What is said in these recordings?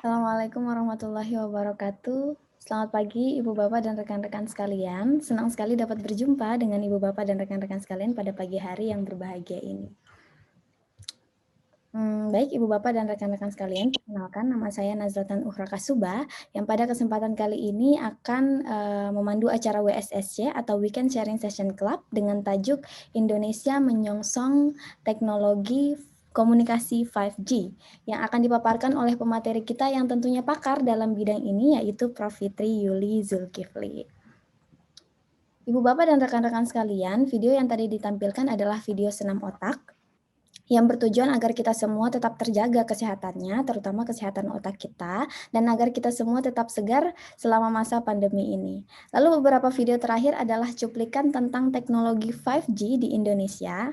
Assalamualaikum warahmatullahi wabarakatuh. Selamat pagi Ibu Bapak dan rekan-rekan sekalian. Senang sekali dapat berjumpa dengan Ibu Bapak dan rekan-rekan sekalian pada pagi hari yang berbahagia ini. Baik Ibu Bapak dan rekan-rekan sekalian, perkenalkan nama saya Nazlatan Ukhra Kasuba yang pada kesempatan kali ini akan memandu acara WSSC atau Weekend Sharing Session Club dengan tajuk Indonesia Menyongsong Teknologi Komunikasi 5G yang akan dipaparkan oleh pemateri kita yang tentunya pakar dalam bidang ini yaitu Prof. Fitri Yuli Zulkifli. Ibu Bapak dan rekan-rekan sekalian, video yang tadi ditampilkan adalah video senam otak yang bertujuan agar kita semua tetap terjaga kesehatannya, terutama kesehatan otak kita, dan agar kita semua tetap segar selama masa pandemi ini. Lalu beberapa video terakhir adalah cuplikan tentang teknologi 5G di Indonesia,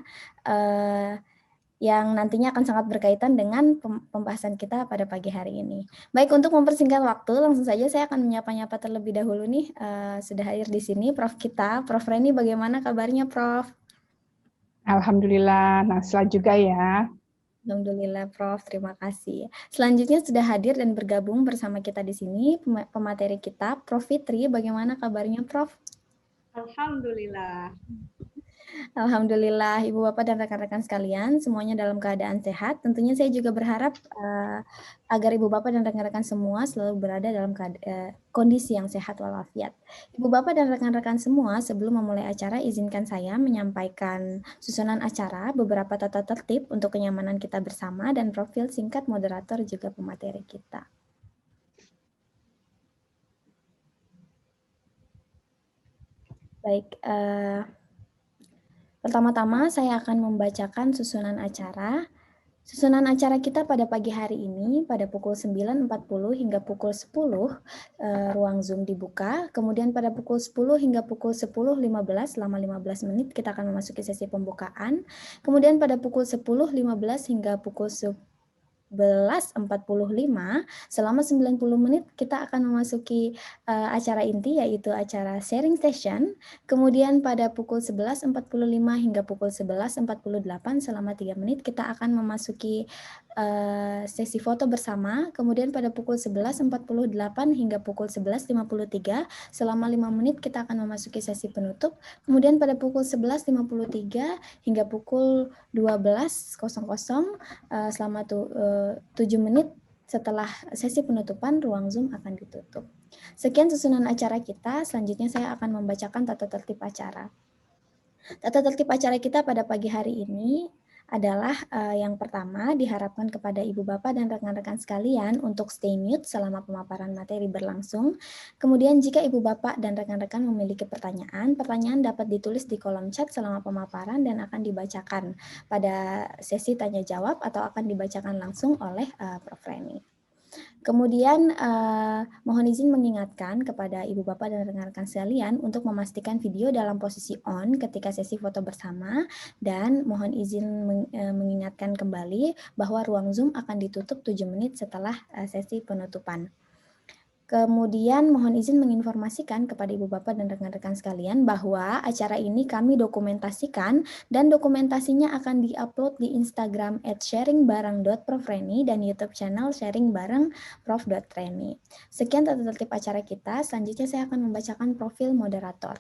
yang nantinya akan sangat berkaitan dengan pembahasan kita pada pagi hari ini. Baik, untuk mempersingkat waktu, langsung saja saya akan menyapa-nyapa terlebih dahulu nih, sudah hadir di sini Prof kita, Prof Reni, bagaimana kabarnya Prof? Alhamdulillah, Nasla juga ya. Alhamdulillah Prof, terima kasih. Selanjutnya sudah hadir dan bergabung bersama kita di sini pemateri kita, Prof Fitri, bagaimana kabarnya Prof? Alhamdulillah. Alhamdulillah, Ibu Bapak dan rekan-rekan sekalian, semuanya dalam keadaan sehat. Tentunya saya juga berharap agar Ibu Bapak dan rekan-rekan semua selalu berada dalam kondisi yang sehat walafiat. Ibu Bapak dan rekan-rekan semua, sebelum memulai acara, izinkan saya menyampaikan susunan acara, beberapa tata tertib untuk kenyamanan kita bersama, dan profil singkat moderator juga pemateri kita. Baik, pertama-tama saya akan membacakan susunan acara. Susunan acara kita pada pagi hari ini pada pukul 9.40 hingga pukul 10 ruang Zoom dibuka. Kemudian pada pukul 10 hingga pukul 10.15 selama 15 menit kita akan memasuki sesi pembukaan. Kemudian pada pukul 10.15 hingga pukul 11.45 selama 90 menit kita akan memasuki acara inti yaitu acara sharing session. Kemudian pada pukul 11.45 hingga pukul 11.48 selama 3 menit kita akan memasuki sesi foto bersama. Kemudian pada pukul 11.48 hingga pukul 11.53 selama 5 menit kita akan memasuki sesi penutup. Kemudian pada pukul 11.53 hingga pukul 12.00 selama 7 menit setelah sesi penutupan, ruang Zoom akan ditutup. Sekian susunan acara kita. Selanjutnya saya akan membacakan tata tertib acara. Tata tertib acara kita pada pagi hari ini adalah yang pertama, diharapkan kepada Ibu Bapak dan rekan-rekan sekalian untuk stay mute selama pemaparan materi berlangsung. Kemudian jika Ibu Bapak dan rekan-rekan memiliki pertanyaan, pertanyaan dapat ditulis di kolom chat selama pemaparan dan akan dibacakan pada sesi tanya jawab atau akan dibacakan langsung oleh Prof Reni. Kemudian mohon izin mengingatkan kepada Ibu Bapak dan rekan-rekan sekalian untuk memastikan video dalam posisi on ketika sesi foto bersama, dan mohon izin mengingatkan kembali bahwa ruang Zoom akan ditutup 7 menit setelah sesi penutupan. Kemudian mohon izin menginformasikan kepada Ibu Bapak dan rekan-rekan sekalian bahwa acara ini kami dokumentasikan dan dokumentasinya akan diupload di Instagram @sharingbareng.profreni dan YouTube channel sharingbareng.prof.reni. Sekian tata tertib acara kita. Selanjutnya saya akan membacakan profil moderator.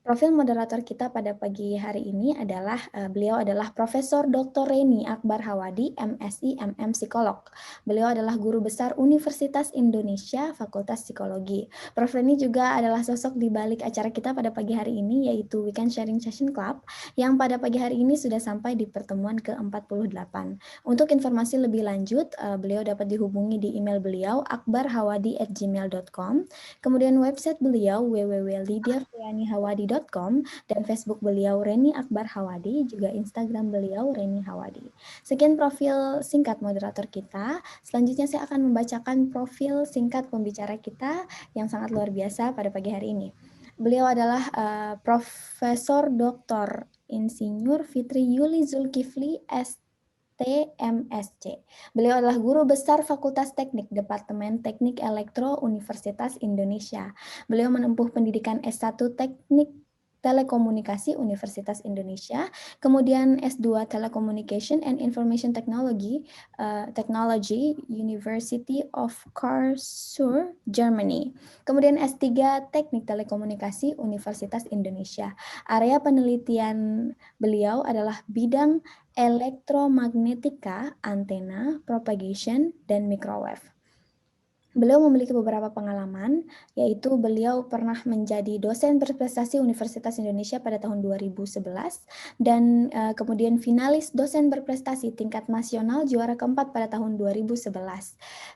Profil moderator kita pada pagi hari ini adalah beliau adalah Profesor Dr. Reni Akbar Hawadi, MSI, MM Psikolog. Beliau adalah guru besar Universitas Indonesia, Fakultas Psikologi. Prof. Reni juga adalah sosok di balik acara kita pada pagi hari ini, yaitu Weekend Sharing Session Club, yang pada pagi hari ini sudah sampai di pertemuan ke-48. Untuk informasi lebih lanjut, beliau dapat dihubungi di email beliau akbarhawadi@gmail.com, kemudian website beliau www.lydiafrianihawadi.com, dan Facebook beliau Reni Akbar Hawadi, juga Instagram beliau Reni Hawadi. Sekian profil singkat moderator kita. Selanjutnya saya akan membacakan profil singkat pembicara kita yang sangat luar biasa pada pagi hari ini. Beliau adalah Profesor Dr. Insinyur Fitri Yuli Zulkifli STMSC. Beliau adalah guru besar Fakultas Teknik Departemen Teknik Elektro Universitas Indonesia. Beliau menempuh pendidikan S1 Teknik Telekomunikasi Universitas Indonesia, kemudian S2 Telecommunication and Information Technology University of Karlsruhe, Germany. Kemudian S3 Teknik Telekomunikasi Universitas Indonesia. Area penelitian beliau adalah bidang elektromagnetika, antena, propagation, dan microwave. Beliau memiliki beberapa pengalaman, yaitu beliau pernah menjadi dosen berprestasi Universitas Indonesia pada tahun 2011 dan kemudian finalis dosen berprestasi tingkat nasional juara keempat pada tahun 2011.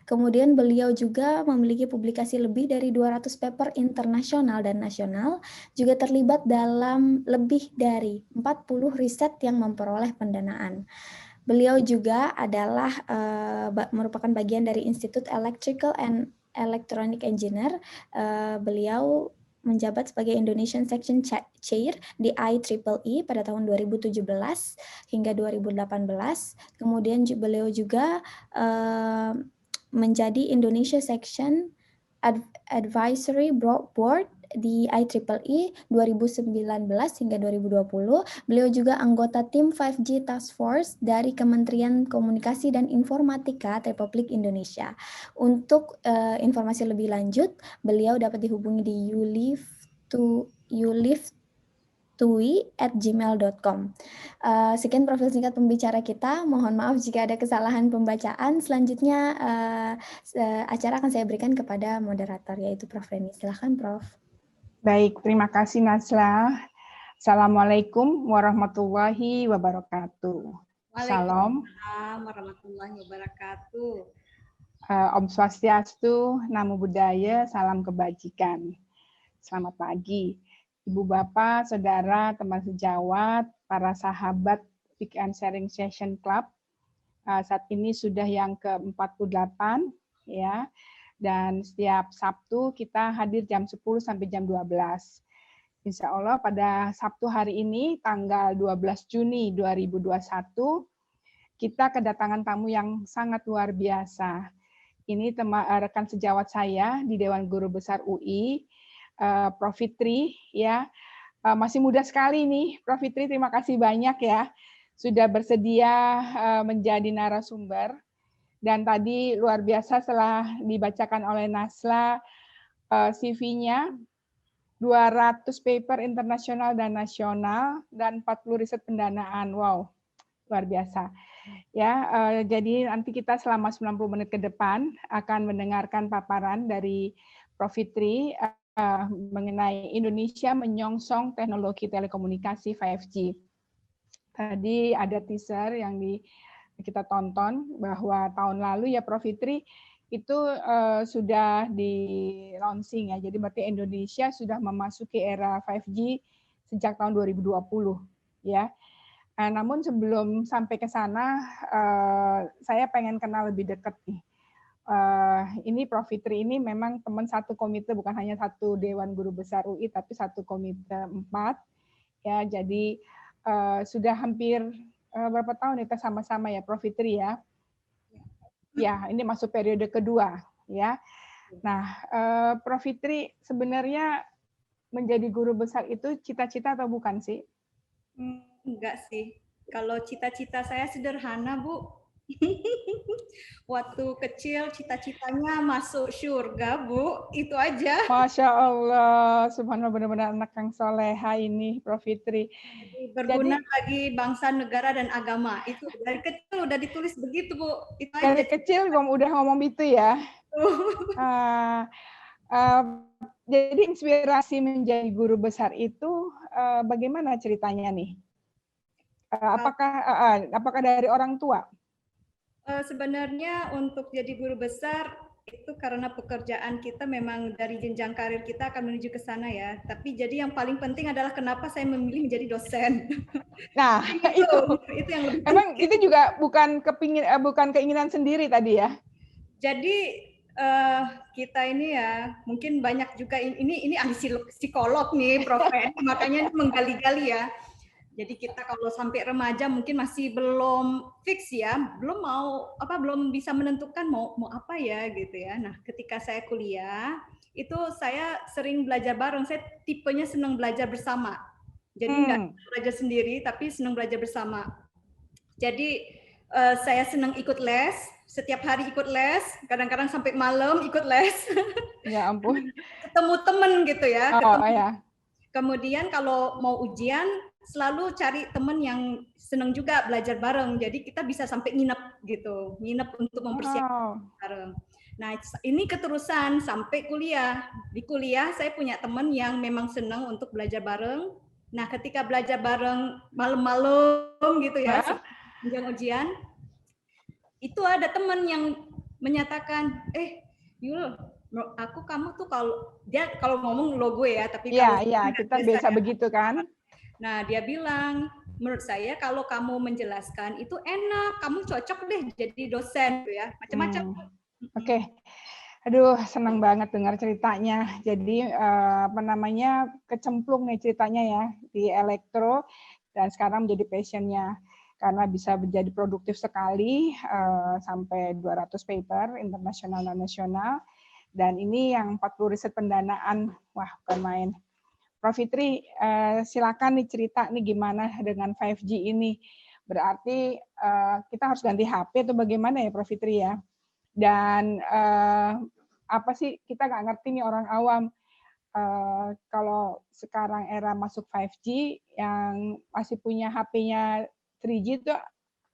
Kemudian beliau juga memiliki publikasi lebih dari 200 paper internasional dan nasional, juga terlibat dalam lebih dari 40 riset yang memperoleh pendanaan. Beliau juga adalah merupakan bagian dari Institute Electrical and Electronic Engineer. Beliau menjabat sebagai Indonesian Section Chair di IEEE pada tahun 2017 hingga 2018. Kemudian beliau juga menjadi Indonesia Section Advisory Board di IEEE 2019 hingga 2020. Beliau juga anggota tim 5G Task Force dari Kementerian Komunikasi dan Informatika Republik Indonesia. Untuk informasi lebih lanjut, beliau dapat dihubungi di youlivetowe@gmail.com. Sekian profil singkat pembicara kita. Mohon maaf jika ada kesalahan pembacaan. Selanjutnya acara akan saya berikan kepada moderator, yaitu Prof. Reni. Silahkan, Prof. Baik, terima kasih Nasla. Assalamualaikum warahmatullahi wabarakatuh. Salam. Waalaikumsalam warahmatullahi wabarakatuh. Om Swastiastu, Namo Buddhaya, salam kebajikan. Selamat pagi, Ibu Bapak, Saudara, teman sejawat, para sahabat Speak and Sharing Session Club. Saat ini sudah yang ke-48 ya. Dan setiap Sabtu kita hadir jam 10 sampai jam 12. Insya Allah pada Sabtu hari ini, tanggal 12 Juni 2021, kita kedatangan tamu yang sangat luar biasa. Ini rekan sejawat saya di Dewan Guru Besar UI, Prof. Fitri. Ya, masih muda sekali nih, Prof. Fitri. Terima kasih banyak ya, sudah bersedia menjadi narasumber. Dan tadi luar biasa setelah dibacakan oleh Nasla CV-nya, 200 paper internasional dan nasional, dan 40 riset pendanaan. Wow, luar biasa. Ya, jadi nanti kita selama 90 menit ke depan akan mendengarkan paparan dari Prof. Fitri mengenai Indonesia menyongsong teknologi telekomunikasi 5G. Tadi ada teaser yang kita tonton bahwa tahun lalu ya Prof. Fitri itu sudah di launching ya. Jadi berarti Indonesia sudah memasuki era 5G sejak tahun 2020 ya. Namun sebelum sampai ke sana saya pengen kenal lebih dekat nih. Ini Prof. Fitri ini memang teman satu komite, bukan hanya satu Dewan Guru Besar UI tapi satu komite 4 ya. Jadi sudah hampir berapa tahun kita sama-sama ya Prof. Fitri ya? Ya, ini masuk periode kedua ya. Nah, Prof. Fitri sebenarnya menjadi guru besar itu cita-cita atau bukan sih? Enggak sih. Kalau cita-cita saya sederhana, Bu. Waktu kecil cita-citanya masuk surga, Bu. Itu aja. Masya Allah, subhanallah, benar-benar anak yang soleha ini, Prof. Fitri. Berguna bagi bangsa, negara, dan agama. Itu dari kecil udah ditulis begitu, Bu. Itu dari aja. Kecil udah ngomong gitu ya. Jadi inspirasi menjadi guru besar itu bagaimana ceritanya nih? Apakah dari orang tua? Sebenarnya untuk jadi guru besar itu karena pekerjaan kita memang dari jenjang karir kita akan menuju ke sana ya. Tapi jadi yang paling penting adalah kenapa saya memilih menjadi dosen. Nah, itu yang lebih emang penting. Itu juga bukan keinginan sendiri tadi ya. Jadi kita ini ya mungkin banyak juga ini ahli psikolog nih Prof. Makanya menggali-gali ya. Jadi kita kalau sampai remaja mungkin masih belum fix ya, belum bisa menentukan mau apa ya gitu ya. Nah, ketika saya kuliah itu saya sering belajar bareng. Saya tipenya senang belajar bersama. Jadi nggak belajar sendiri, tapi senang belajar bersama. Jadi saya senang ikut les, setiap hari ikut les, kadang-kadang sampai malam ikut les. Ya ampun. Ketemu temen gitu ya. Oh ya. Kemudian kalau mau ujian, selalu cari temen yang senang juga belajar bareng. Jadi kita bisa sampai nginep gitu, nginep untuk mempersiapkan bareng. Nah, ini keterusan sampai kuliah. Di kuliah saya punya teman yang memang senang untuk belajar bareng. Nah, ketika belajar bareng malam-malam gitu ya, sebelum ujian, itu ada teman yang menyatakan, Yul, kamu tuh kalau ngomong lo gue ya, tapi kalau kita biasa begitu kan. Nah, dia bilang, menurut saya kalau kamu menjelaskan itu enak, kamu cocok deh jadi dosen ya, macam-macam. Oke. Aduh, senang banget dengar ceritanya. Jadi kecemplung nih ceritanya ya di elektro dan sekarang menjadi passionnya karena bisa menjadi produktif sekali sampai 200 paper internasional dan nasional. Dan ini yang 40 riset pendanaan, wah bukan main. Prof. Fitri, silakan nih cerita nih gimana dengan 5G ini. Berarti kita harus ganti HP atau bagaimana ya Prof. Fitri ya? Dan apa sih kita nggak ngerti nih orang awam kalau sekarang era masuk 5G yang masih punya HP-nya 3G itu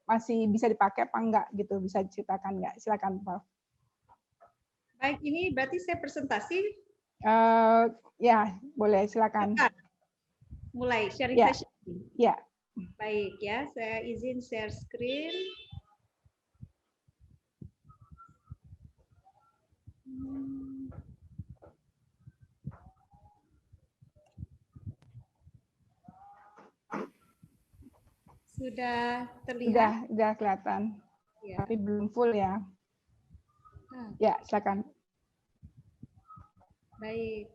masih bisa dipakai apa enggak gitu, bisa diceritakan nggak? Silakan Prof. Baik, ini berarti saya presentasi. Ya boleh, silakan. Mulai sharing session. Ya. Baik ya, saya izin share screen. Sudah terlihat? Sudah kelihatan. Ya. Tapi belum full ya. Ya, silakan. Baik.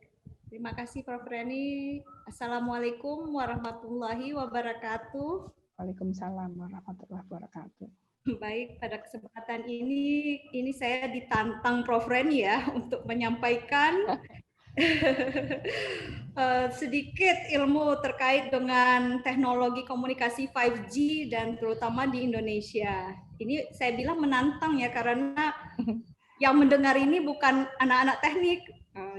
Terima kasih Prof. Reni. Assalamualaikum warahmatullahi wabarakatuh. Waalaikumsalam warahmatullahi wabarakatuh. Baik, pada kesempatan ini saya ditantang Prof. Reni ya untuk menyampaikan sedikit ilmu terkait dengan teknologi komunikasi 5G dan terutama di Indonesia. Ini saya bilang menantang ya karena yang mendengar ini bukan anak-anak teknik.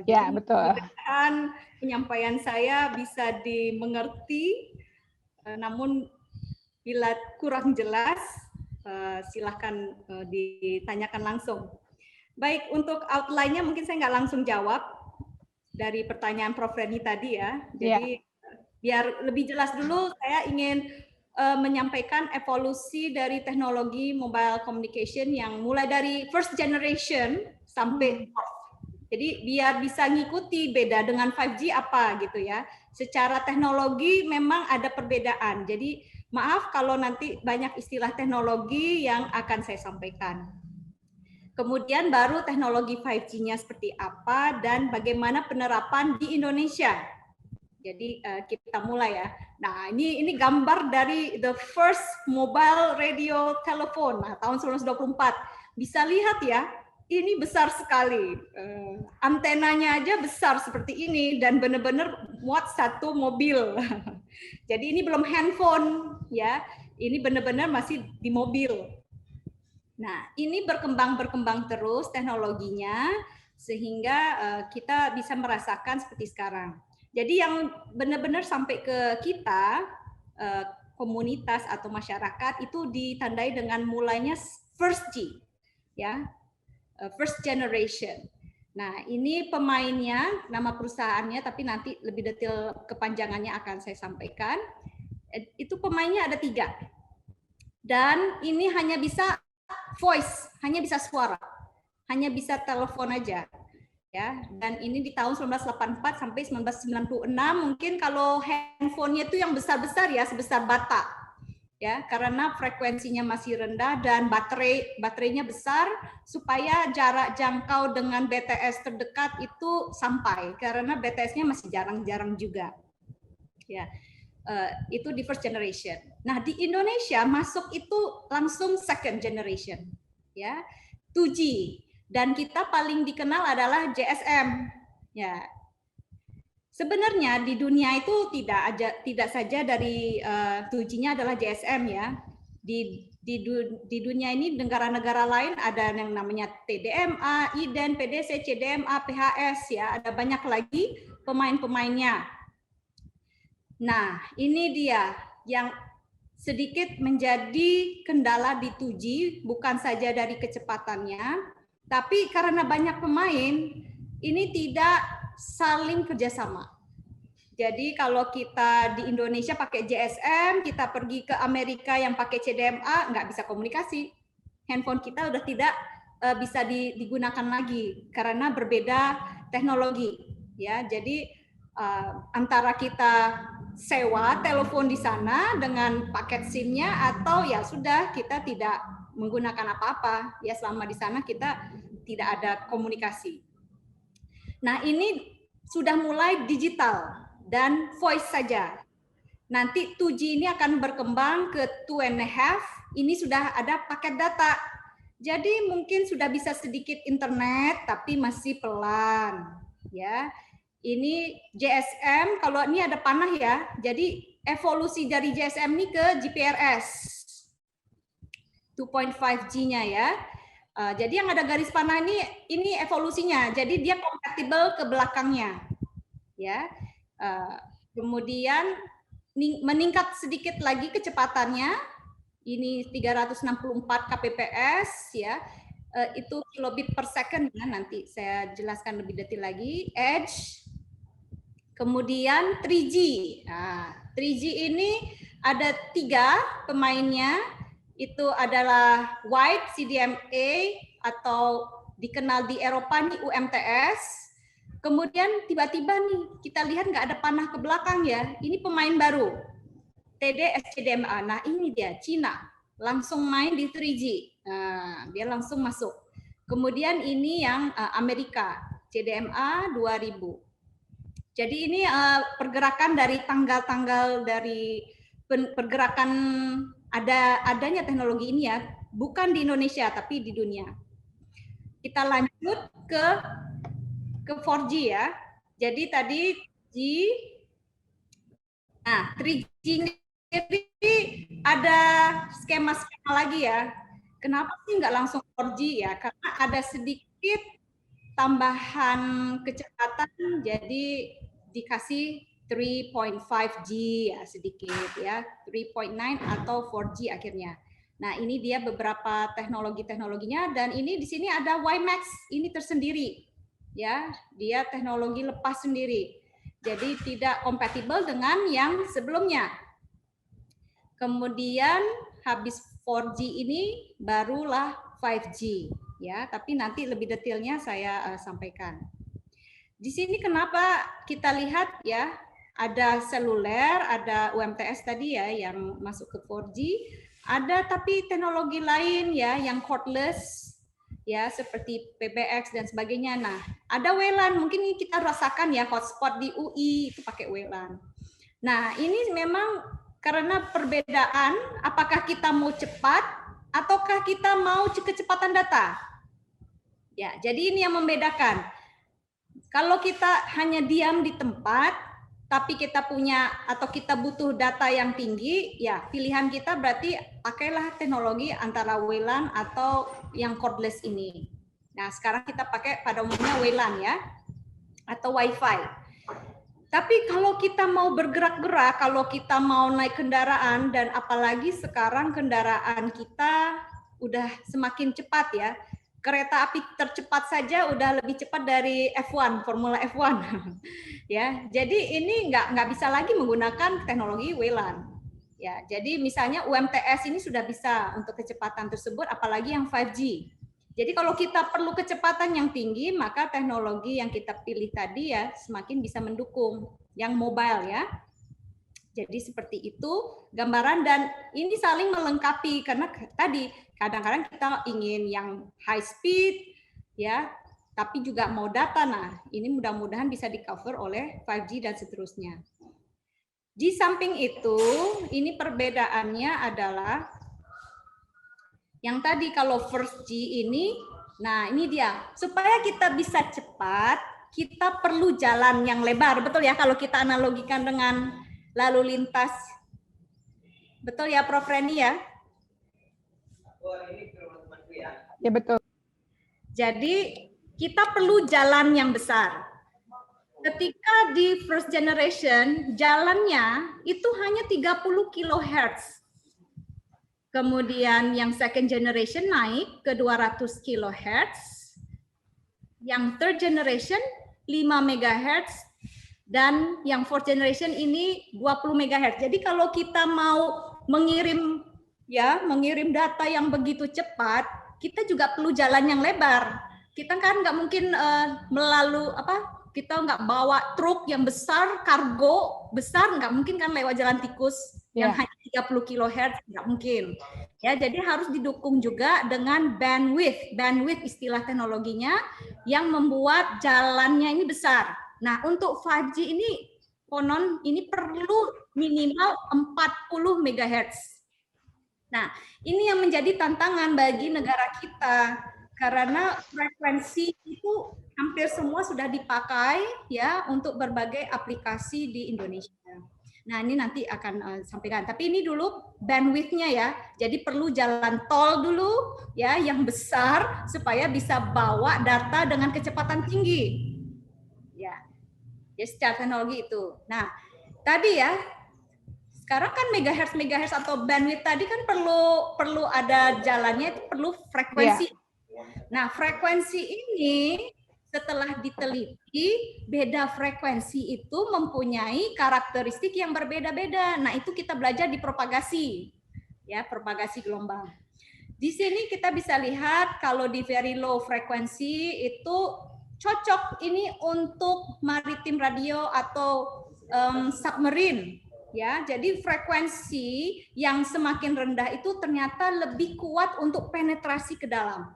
Ya, betul. Mudah-mudahan penyampaian saya bisa dimengerti, namun bila kurang jelas, silahkan ditanyakan langsung. Baik, untuk outline-nya mungkin saya nggak langsung jawab dari pertanyaan Prof. Reni tadi ya. Jadi biar lebih jelas dulu, saya ingin menyampaikan evolusi dari teknologi mobile communication yang mulai dari first generation sampai jadi biar bisa ngikuti beda dengan 5G apa gitu ya. Secara teknologi memang ada perbedaan. Jadi maaf kalau nanti banyak istilah teknologi yang akan saya sampaikan. Kemudian baru teknologi 5G-nya seperti apa dan bagaimana penerapan di Indonesia. Jadi kita mulai ya. Nah, ini gambar dari the first mobile radio telephone tahun 1924. Bisa lihat ya, ini besar sekali. Antenanya aja besar seperti ini dan benar-benar muat satu mobil. Jadi ini belum handphone ya. Ini benar-benar masih di mobil. Nah, ini berkembang terus teknologinya sehingga kita bisa merasakan seperti sekarang. Jadi yang benar-benar sampai ke kita komunitas atau masyarakat itu ditandai dengan mulainya first G ya. First generation. Nah, ini pemainnya, nama perusahaannya, tapi nanti lebih detail kepanjangannya akan saya sampaikan. Itu pemainnya ada 3. Dan ini hanya bisa voice, hanya bisa suara. Hanya bisa telepon aja. Ya, dan ini di tahun 1984 sampai 1996 mungkin kalau handphonenya itu yang besar-besar ya, sebesar bata. Ya, karena frekuensinya masih rendah dan baterainya besar supaya jarak jangkau dengan BTS terdekat itu sampai karena BTS-nya masih jarang-jarang juga. Ya, itu di first generation. Nah, di Indonesia masuk itu langsung second generation, ya, 2G dan kita paling dikenal adalah GSM. Ya, Sebenarnya di dunia itu tidak saja dari 2G-nya adalah GSM ya. Di dunia ini negara-negara lain ada yang namanya TDMA, IDEN, PDC, CDMA, PHS ya, ada banyak lagi pemain-pemainnya. Nah, ini dia yang sedikit menjadi kendala di 2G, bukan saja dari kecepatannya, tapi karena banyak pemain, ini tidak saling kerjasama. Jadi kalau kita di Indonesia pakai GSM, kita pergi ke Amerika yang pakai CDMA, nggak bisa komunikasi. Handphone kita udah tidak bisa digunakan lagi karena berbeda teknologi. Ya, jadi antara kita sewa telepon di sana dengan paket SIM-nya atau ya sudah kita tidak menggunakan apa-apa. Ya selama di sana kita tidak ada komunikasi. Nah, ini sudah mulai digital dan voice saja. Nanti 2G ini akan berkembang ke 2.5, ini sudah ada paket data. Jadi mungkin sudah bisa sedikit internet, tapi masih pelan. Ya, ini GSM, kalau ini ada panah ya, jadi evolusi dari GSM ini ke GPRS. 2.5G-nya ya. Jadi yang ada garis panah ini evolusinya. Jadi dia kompatibel ke belakangnya, ya. Kemudian meningkat sedikit lagi kecepatannya. Ini 364 kbps, ya. Itu kilobit per second ya. Nanti saya jelaskan lebih detail lagi. Edge. Kemudian 3G. Nah, 3G ini ada 3 pemainnya. Itu adalah Wide CDMA atau dikenal di Eropa nih UMTS. Kemudian tiba-tiba nih kita lihat nggak ada panah ke belakang ya. Ini pemain baru TD-SCDMA. Nah ini dia Cina langsung main di 3G. Nah, dia langsung masuk. Kemudian ini yang Amerika CDMA 2000. Jadi ini pergerakan dari tanggal-tanggal dari pergerakan adanya teknologi ini ya, bukan di Indonesia tapi di dunia. Kita lanjut ke 4G ya. Jadi tadi 3G ini ada skema-skema lagi ya. Kenapa sih nggak langsung 4G ya? Karena ada sedikit tambahan kecepatan, jadi dikasih 3.5G ya sedikit ya, 3.9 atau 4G akhirnya. Nah ini dia beberapa teknologinya dan ini di sini ada WiMAX ini tersendiri ya, dia teknologi lepas sendiri, jadi tidak kompatibel dengan yang sebelumnya. Kemudian habis 4G ini barulah 5G ya, tapi nanti lebih detailnya saya sampaikan. Di sini kenapa kita lihat ya, ada seluler, ada UMTS tadi ya yang masuk ke 4G, ada tapi teknologi lain ya yang cordless ya seperti PBX dan sebagainya. Nah, ada WLAN, mungkin kita rasakan ya hotspot di UI itu pakai WLAN. Nah, ini memang karena perbedaan apakah kita mau cepat ataukah kita mau kecepatan data. Ya, jadi ini yang membedakan. Kalau kita hanya diam di tempat, tapi kita punya atau kita butuh data yang tinggi, ya pilihan kita berarti pakailah teknologi antara WLAN atau yang cordless ini. Nah, sekarang kita pakai pada umumnya WLAN ya, atau WiFi. Tapi kalau kita mau bergerak-gerak, kalau kita mau naik kendaraan, dan apalagi sekarang kendaraan kita udah semakin cepat ya, kereta api tercepat saja udah lebih cepat dari F1, Formula F1. Ya, jadi ini nggak bisa lagi menggunakan teknologi WLAN. Ya, jadi misalnya UMTS ini sudah bisa untuk kecepatan tersebut, apalagi yang 5G. Jadi kalau kita perlu kecepatan yang tinggi, maka teknologi yang kita pilih tadi ya semakin bisa mendukung yang mobile ya. Jadi seperti itu gambaran, dan ini saling melengkapi karena tadi kadang-kadang kita ingin yang high speed ya, tapi juga mau data. Nah, ini mudah-mudahan bisa di-cover oleh 5G dan seterusnya. Di samping itu, ini perbedaannya adalah yang tadi kalau first G ini, nah ini dia, supaya kita bisa cepat, kita perlu jalan yang lebar, betul ya kalau kita analogikan dengan lalu lintas. Betul ya Prof. Reni ya? Ya betul. Jadi kita perlu jalan yang besar. Ketika di first generation, jalannya itu hanya 30 kHz. Kemudian yang second generation naik ke 200 kHz. Yang third generation 5 MHz. Dan yang fourth generation ini 20 MHz. Jadi kalau kita mau mengirim data yang begitu cepat, kita juga perlu jalan yang lebar. Kita kan nggak mungkin kita nggak bawa truk yang besar, kargo besar, nggak mungkin kan lewat jalan tikus yang hanya 30 kHz, nggak mungkin. Ya, jadi harus didukung juga dengan bandwidth. Bandwidth istilah teknologinya yang membuat jalannya ini besar. Nah, untuk 5G ini konon ini perlu minimal 40 MHz. Nah, ini yang menjadi tantangan bagi negara kita karena frekuensi itu hampir semua sudah dipakai ya untuk berbagai aplikasi di Indonesia. Nah, ini nanti akan sampaikan. Tapi ini dulu bandwidth-nya ya. Jadi perlu jalan tol dulu ya yang besar supaya bisa bawa data dengan kecepatan tinggi. Ya. Ya secara teknologi itu. Nah, tadi ya sekarang kan megahertz atau bandwidth tadi kan perlu ada jalannya, itu perlu frekuensi. Nah, frekuensi ini setelah diteliti, beda frekuensi itu mempunyai karakteristik yang berbeda-beda. Nah, itu kita belajar di propagasi. Ya, propagasi gelombang. Di sini kita bisa lihat kalau di very low frekuensi itu cocok ini untuk maritim radio atau submarine. Ya, jadi frekuensi yang semakin rendah itu ternyata lebih kuat untuk penetrasi ke dalam.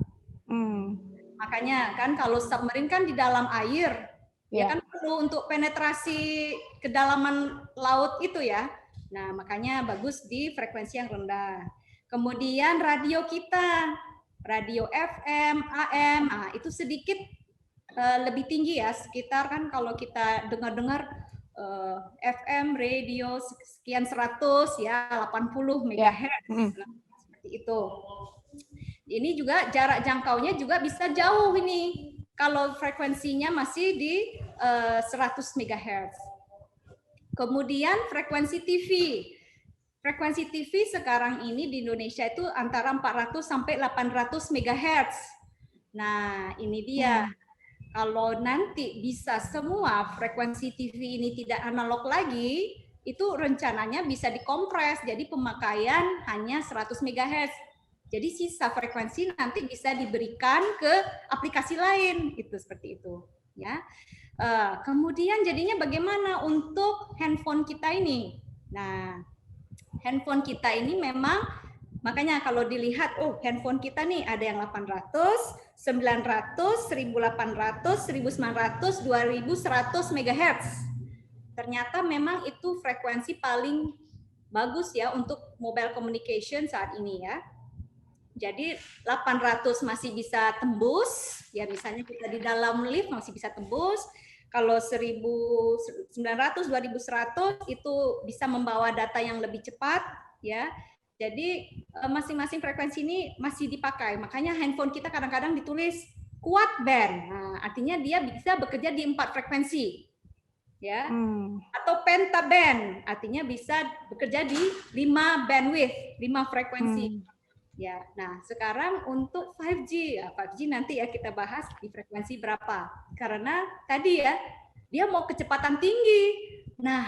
Makanya kan kalau submarine kan di dalam air, ya kan perlu untuk penetrasi kedalaman laut itu ya. Nah, makanya bagus di frekuensi yang rendah. Kemudian radio kita, radio FM, AM, nah, itu sedikit lebih tinggi ya, sekitar kan kalau kita dengar-dengar FM radio sekian 100 ya 80 MHz seperti itu. Ini juga jarak jangkaunya juga bisa jauh ini kalau frekuensinya masih di 100 MHz. Kemudian frekuensi TV. Frekuensi TV sekarang ini di Indonesia itu antara 400 sampai 800 MHz. Nah, ini dia. Kalau nanti bisa semua frekuensi TV ini tidak analog lagi, itu rencananya bisa dikompres, jadi pemakaian hanya 100 MHz. Jadi sisa frekuensi nanti bisa diberikan ke aplikasi lain, itu seperti itu. Ya. Kemudian jadinya bagaimana untuk handphone kita ini? Nah, handphone kita ini memang makanya kalau dilihat, handphone kita nih ada yang 800, 900, 1800, 1900, 2100 MHz. Ternyata memang itu frekuensi paling bagus ya untuk mobile communication saat ini ya. Jadi 800 masih bisa tembus, ya misalnya kita di dalam lift masih bisa tembus. Kalau 1900, 2100 itu bisa membawa data yang lebih cepat ya. Jadi masing-masing frekuensi ini masih dipakai. Makanya handphone kita kadang-kadang ditulis quad band. Nah, artinya dia bisa bekerja di 4 frekuensi. Ya. Atau pentaband, artinya bisa bekerja di 5 bandwidth, 5 frekuensi. Ya. Nah, sekarang untuk 5G, ya 5G nanti ya kita bahas di frekuensi berapa. Karena tadi ya, dia mau kecepatan tinggi. Nah,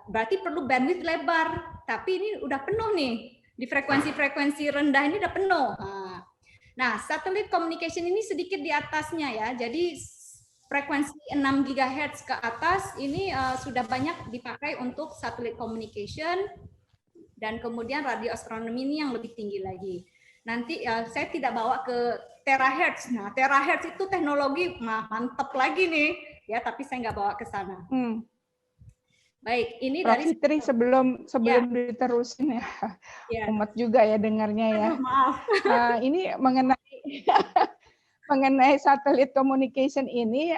berarti perlu bandwidth lebar, tapi ini udah penuh nih. Di frekuensi-frekuensi rendah ini udah penuh. Nah, satellite communication ini sedikit di atasnya ya. Jadi frekuensi 6 GHz ke atas ini sudah banyak dipakai untuk satellite communication. Dan kemudian radio astronomi ini yang lebih tinggi lagi. Nanti saya tidak bawa ke terahertz. Nah, terahertz itu teknologi mantap lagi nih, ya. Tapi saya nggak bawa ke sana. Baik, ini Prof. dari Fitri sebelum diterusin ya, umat juga ya dengarnya ya. Maaf. Ini mengenai mengenai satelit communication ini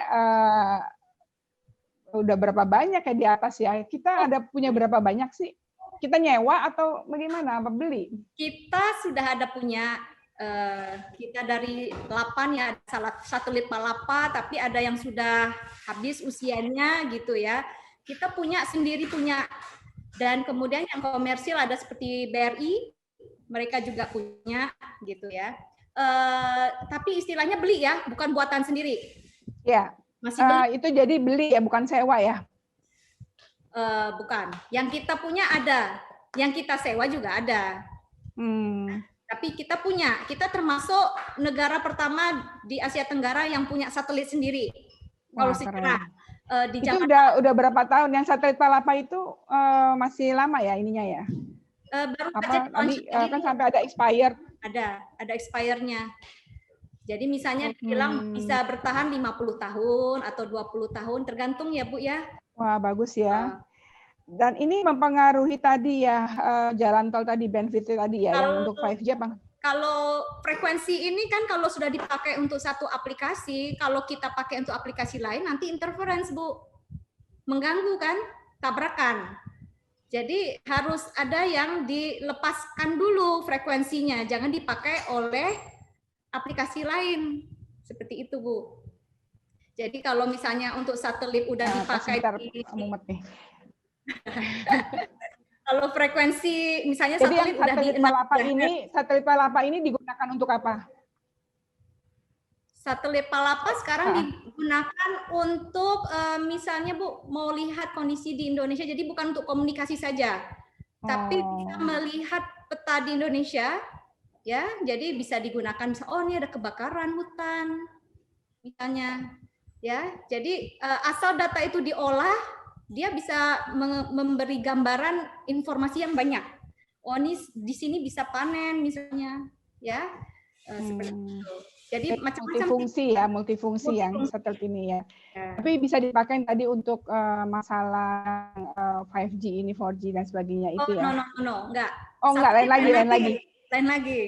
udah berapa banyak ya di atas ya? Kita ada punya berapa banyak sih? Kita nyewa atau bagaimana? Apa beli? Kita sudah ada punya, kita dari 8 ya, satelit Palapa, tapi ada yang sudah habis usianya gitu ya. Kita punya sendiri punya, dan kemudian yang komersil ada seperti BRI, mereka juga punya gitu ya. Tapi istilahnya beli ya, bukan buatan sendiri. Ya. Masih beli. Itu jadi beli ya, bukan sewa ya? Bukan. Yang kita punya ada, yang kita sewa juga ada. Tapi kita punya, kita termasuk negara pertama di Asia Tenggara yang punya satelit sendiri. Kalau sekarang di itu udah berapa tahun? Yang satelit Palapa itu masih lama ya ininya ya? Baru tadi kan sampai ada expired. Ada expire-nya. Jadi misalnya dibilang bisa bertahan 50 tahun atau 20 tahun, tergantung ya Bu ya. Wah, bagus ya. Dan ini mempengaruhi tadi ya, jalan tol tadi, benefitnya tadi ya, yang untuk 5G apa? Kalau frekuensi ini kan kalau sudah dipakai untuk satu aplikasi, kalau kita pakai untuk aplikasi lain, nanti interference Bu. Mengganggu kan, tabrakan. Jadi harus ada yang dilepaskan dulu frekuensinya, jangan dipakai oleh aplikasi lain. Seperti itu, Bu. Jadi kalau misalnya untuk satelit udah dipakai kalau frekuensi misalnya jadi satelit udah di satelit Palapa ini digunakan untuk apa? Satelit Palapa sekarang digunakan untuk misalnya Bu mau lihat kondisi di Indonesia, jadi bukan untuk komunikasi saja, tapi bisa melihat peta di Indonesia, ya. Jadi bisa digunakan, oh ini ada kebakaran hutan, misalnya, ya. Jadi asal data itu diolah, dia bisa memberi gambaran informasi yang banyak. Oh ini di sini bisa panen, misalnya, ya. Seperti itu. Jadi macam-macam multifungsi yang satelit ini ya. Tapi bisa dipakai tadi untuk masalah 5G ini, 4G dan sebagainya itu ya. No, enggak. Oh, enggak, lain lagi.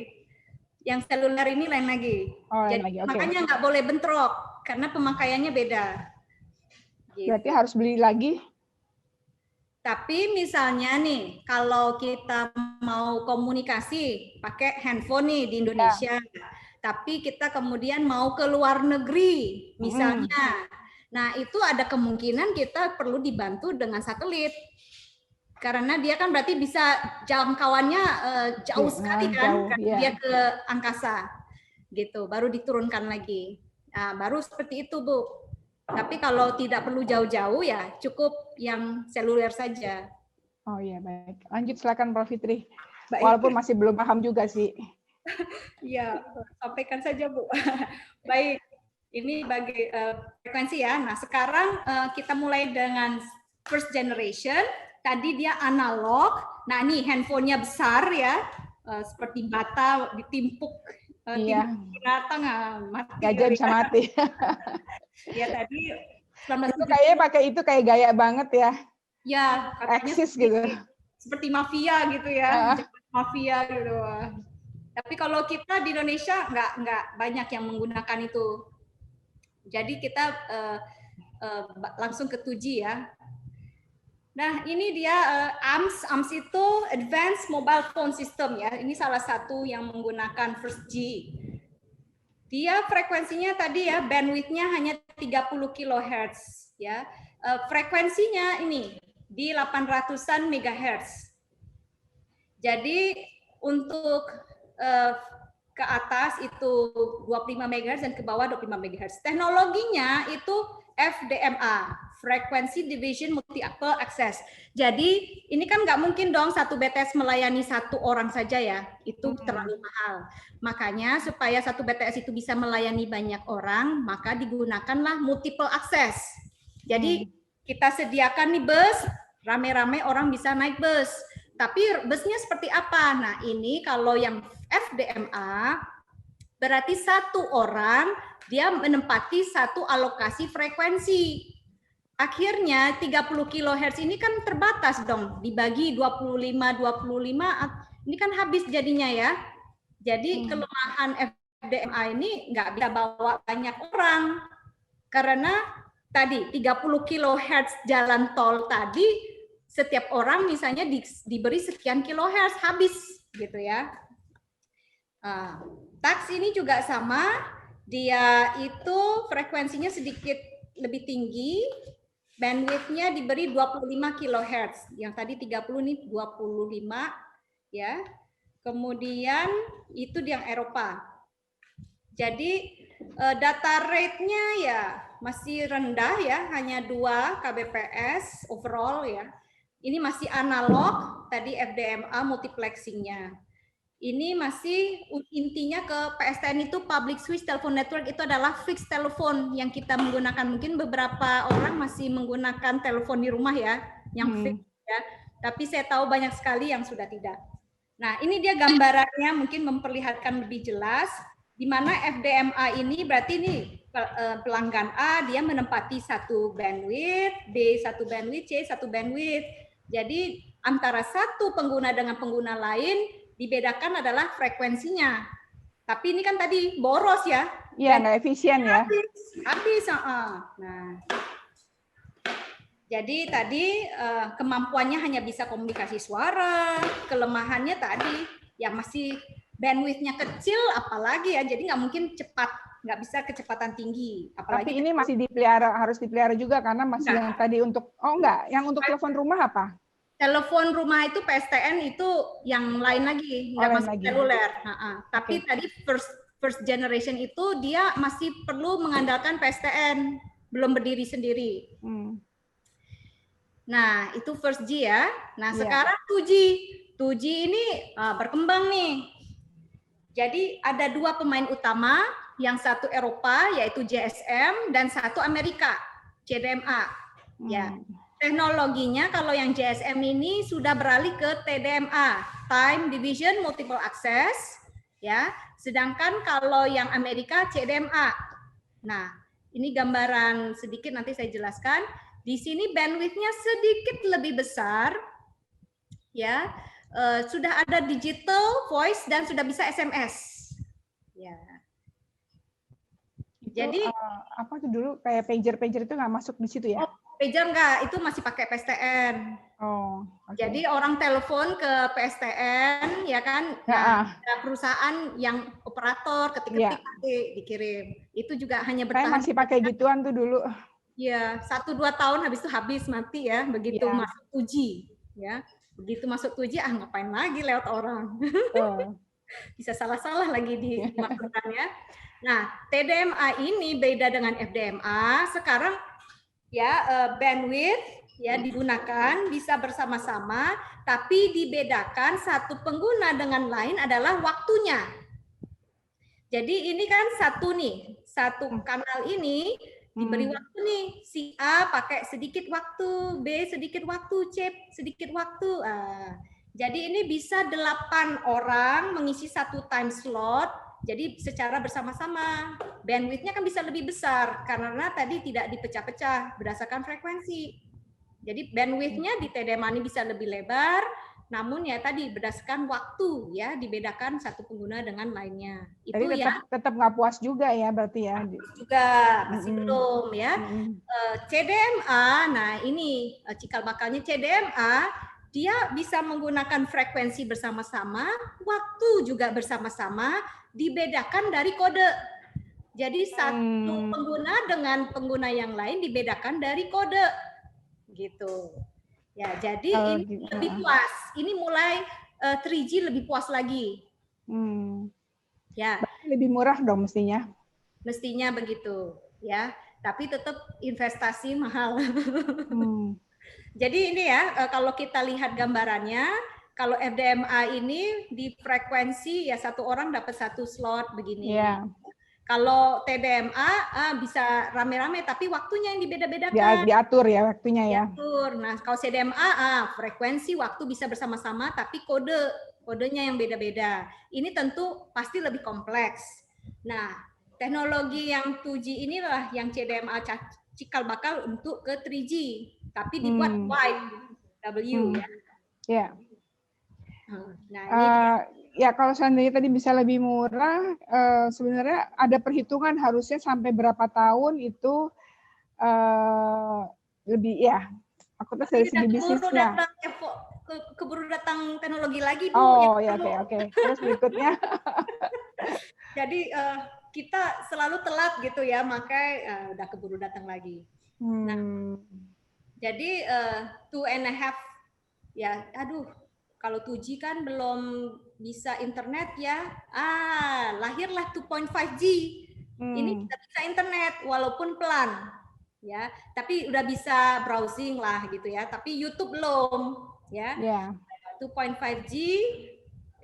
Yang seluler ini lain lagi. Jadi makanya enggak boleh bentrok karena pemakaiannya beda. Gitu. Berarti harus beli lagi. Tapi misalnya nih, kalau kita mau komunikasi pakai handphone nih di Indonesia, tapi kita kemudian mau ke luar negeri, misalnya. Nah, itu ada kemungkinan kita perlu dibantu dengan satelit. Karena dia kan berarti bisa jangkauannya jauh sekali kan, karena dia ke angkasa. Gitu, baru diturunkan lagi. Nah, baru seperti itu, Bu. Tapi kalau tidak perlu jauh-jauh ya cukup yang seluler saja. Oh iya, baik. Lanjut silakan Prof. Fitri. Baik. Walaupun masih belum paham juga sih. Ya, sampaikan saja Bu. Baik, ini bagi frekuensi ya. Nah, sekarang kita mulai dengan first generation. Tadi dia analog. Nah, ini handphonenya besar ya, seperti bata ditimpuk. Binatang mati. Gajah bisa mati. Ya tadi. Itu kayaknya pakai itu kayak gaya banget ya. Ya, eksis gitu. Seperti mafia gitu ya, mafia gitu. Tapi kalau kita di Indonesia nggak banyak yang menggunakan itu. Jadi kita langsung ke 2G ya. Nah ini dia AMS itu Advanced Mobile Phone System ya. Ini salah satu yang menggunakan first G. Dia frekuensinya tadi ya, bandwidth-nya hanya 30 kHz ya. Frekuensinya ini di 800-an MHz. Jadi untuk ke atas itu 25 MHz dan ke bawah 25 MHz. Teknologinya itu FDMA, Frequency Division Multiple Access. Jadi ini kan nggak mungkin dong satu BTS melayani satu orang saja ya, itu terlalu mahal. Makanya supaya satu BTS itu bisa melayani banyak orang, maka digunakanlah multiple access. Jadi kita sediakan nih bus, rame-rame orang bisa naik bus. Tapi busnya seperti apa? Nah ini kalau yang FDMA, berarti satu orang dia menempati satu alokasi frekuensi. Akhirnya 30 kHz ini kan terbatas dong, dibagi 25, ini kan habis jadinya ya. Jadi kelemahan FDMA ini nggak bisa bawa banyak orang karena tadi 30 kHz jalan tol tadi setiap orang misalnya diberi sekian kilohertz habis gitu ya. Tax ini juga sama, dia itu frekuensinya sedikit lebih tinggi, bandwidth-nya diberi 25 kHz. Yang tadi 30 nih 25 ya. Kemudian itu di yang Eropa. Jadi data rate-nya ya masih rendah ya, hanya 2 kbps overall ya. Ini masih analog, tadi FDMA multiplexing-nya. Ini masih intinya ke PSTN itu public switch telephone network itu adalah fixed telepon yang kita menggunakan. Mungkin beberapa orang masih menggunakan telepon di rumah ya, yang fixed ya. Tapi saya tahu banyak sekali yang sudah tidak. Nah, ini dia gambarannya mungkin memperlihatkan lebih jelas di mana FDMA ini berarti ini pelanggan A dia menempati satu bandwidth, B satu bandwidth, C satu bandwidth. Jadi antara satu pengguna dengan pengguna lain dibedakan adalah frekuensinya. Tapi ini kan tadi boros ya. Iya, nggak efisien ya. Habis. Nah, jadi tadi kemampuannya hanya bisa komunikasi suara, kelemahannya tadi ya masih bandwidth-nya kecil, apalagi ya, jadi nggak mungkin cepat, nggak bisa kecepatan tinggi. Apalagi tapi ini masih dipelihara, harus dipelihara juga karena masih yang tadi untuk, yang untuk telepon rumah apa? Telepon rumah itu PSTN itu yang lain lagi, nggak masuk seluler. Tapi tadi first generation itu dia masih perlu mengandalkan PSTN, belum berdiri sendiri. Nah, itu first G ya. Nah, sekarang 2G. 2G ini berkembang nih. Jadi ada 2 pemain utama, yang satu Eropa yaitu GSM dan satu Amerika, CDMA. Ya. Teknologinya kalau yang GSM ini sudah beralih ke TDMA, Time Division Multiple Access, ya. Sedangkan kalau yang Amerika CDMA. Nah, ini gambaran sedikit nanti saya jelaskan. Di sini bandwidth-nya sedikit lebih besar, ya. Sudah ada digital, voice dan sudah bisa SMS. Ya. Itu, jadi apa tuh dulu kayak pager itu nggak masuk di situ ya? Oh, pager nggak, itu masih pakai PSTN. Jadi orang telepon ke PSTN, ya kan? Nah, ada perusahaan yang operator ketik-ketik dikirim. Itu juga hanya bertahan. Saya masih pakai gituan tuh dulu. Iya, 1-2 tahun habis itu habis mati ya. Begitu masuk 2G, ya. Begitu masuk 2G, ngapain lagi lewat orang? Bisa salah-salah lagi di masukannya. Nah, TDMA ini beda dengan FDMA. Sekarang ya bandwidth ya digunakan bisa bersama-sama, tapi dibedakan satu pengguna dengan lain adalah waktunya. Jadi ini kan satu kanal ini diberi waktu nih, si A pakai sedikit waktu, B sedikit waktu, C sedikit waktu. Jadi ini bisa 8 orang mengisi satu time slot. Jadi secara bersama-sama, bandwidth-nya kan bisa lebih besar karena tadi tidak dipecah-pecah berdasarkan frekuensi. Jadi bandwidth-nya di TDMA ini bisa lebih lebar, namun ya tadi berdasarkan waktu ya dibedakan satu pengguna dengan lainnya. Itu jadi ya. Tetap nggak puas juga ya berarti ya. Juga masih belum ya. CDMA, nah ini cikal bakalnya CDMA. Dia bisa menggunakan frekuensi bersama-sama, waktu juga bersama-sama, dibedakan dari kode. Jadi satu pengguna dengan pengguna yang lain dibedakan dari kode. Gitu. Ya, jadi ini lebih puas. Ini mulai 3G lebih puas lagi. Ya. Lebih murah dong mestinya. Mestinya begitu, ya. Tapi tetap investasi mahal. Jadi ini ya, kalau kita lihat gambarannya, kalau FDMA ini di frekuensi ya satu orang dapat satu slot begini. Kalau TDMA bisa rame-rame, tapi waktunya yang dibeda-bedakan. Diatur ya waktunya ya. Diatur. Nah, kalau CDMA frekuensi waktu bisa bersama-sama, tapi kodenya yang beda-beda. Ini tentu pasti lebih kompleks. Nah, teknologi yang 2G inilah yang CDMA cikal bakal untuk ke 3G. Tapi dibuat wide W ya. Ya. Nah, ini ya kalau seandainya tadi bisa lebih murah, sebenarnya ada perhitungan harusnya sampai berapa tahun itu lebih ya. Aku tuh dari segi bisnisnya. Keburu datang teknologi lagi, Bu. Oh ya, oke. Terus berikutnya. Jadi kita selalu telat gitu ya, makanya udah keburu datang lagi. Nah, jadi 2.5 ya, aduh, kalau 2G kan belum bisa internet ya. Lahirlah 2.5G. Ini kita bisa internet walaupun pelan, ya. Tapi udah bisa browsing lah gitu ya. Tapi YouTube belum, ya. 2.5G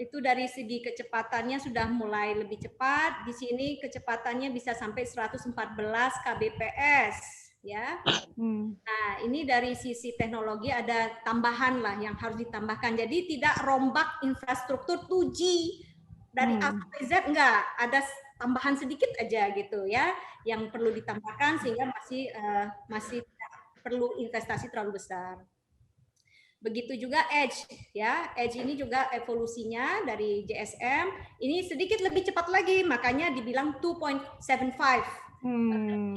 itu dari segi kecepatannya sudah mulai lebih cepat. Di sini kecepatannya bisa sampai 114 kbps, ya. Nah, ini dari sisi teknologi ada tambahan lah yang harus ditambahkan. Jadi tidak rombak infrastruktur 2G dari A sampai Z, enggak. Ada tambahan sedikit aja gitu ya yang perlu ditambahkan sehingga masih perlu investasi terlalu besar. Begitu juga Edge, ya. Edge ini juga evolusinya dari GSM. Ini sedikit lebih cepat lagi, makanya dibilang 2.75.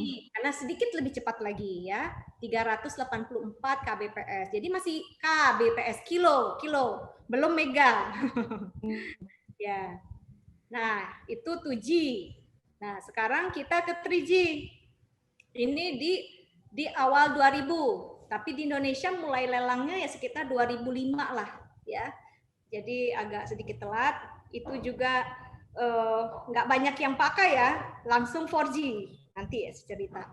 Karena sedikit lebih cepat lagi, ya. 384 kbps. Jadi masih kbps, kilo, belum mega. Ya. Nah, itu 2G. Nah, sekarang kita ke 3G. Ini di awal 2000. Tapi di Indonesia mulai lelangnya ya sekitar 2005 lah, ya. Jadi agak sedikit telat. Itu juga nggak banyak yang pakai ya, langsung 4G nanti ya cerita.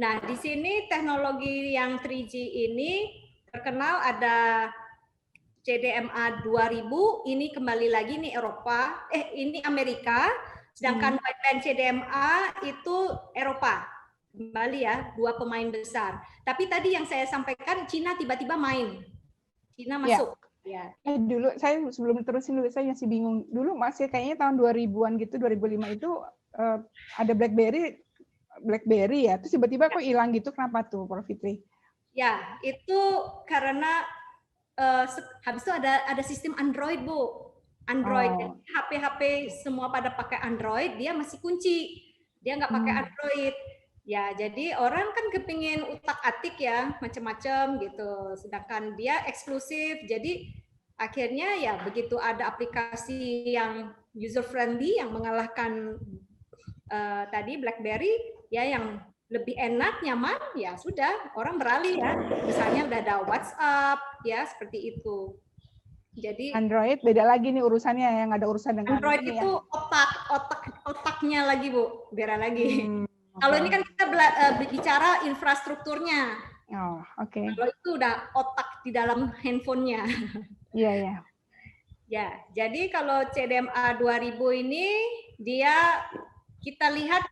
Nah di sini teknologi yang 3G ini terkenal ada CDMA 2000, ini kembali lagi nih Eropa, ini Amerika, sedangkan wideband CDMA itu Eropa. Kembali ya, 2 pemain besar. Tapi tadi yang saya sampaikan, Cina tiba-tiba main. Cina masuk. Ya. Dulu saya sebelum terusin dulu, saya masih bingung. Dulu masih kayaknya tahun 2000-an gitu, 2005 itu ada BlackBerry ya. Terus tiba-tiba kok hilang gitu, kenapa tuh, Prof. Fitri? Ya, itu karena habis itu ada sistem Android, Bu. Android. HP-HP semua pada pakai Android, dia masih kunci. Dia nggak pakai Android. Ya, jadi orang kan kepingin utak-atik ya, macam-macam gitu. Sedangkan dia eksklusif, jadi akhirnya ya begitu ada aplikasi yang user friendly yang mengalahkan tadi BlackBerry, ya yang lebih enak, nyaman, ya sudah orang beralih ya. Misalnya udah ada WhatsApp, ya seperti itu. Jadi Android beda lagi nih urusannya, yang ada urusan dengan Android itu ya. otaknya lagi, Bu, beda lagi. Kalau ini kan kita bicara infrastrukturnya. Oke. Kalau itu udah otak di dalam handphonenya. Iya. Ya, jadi kalau CDMA 2000 ini dia kita lihat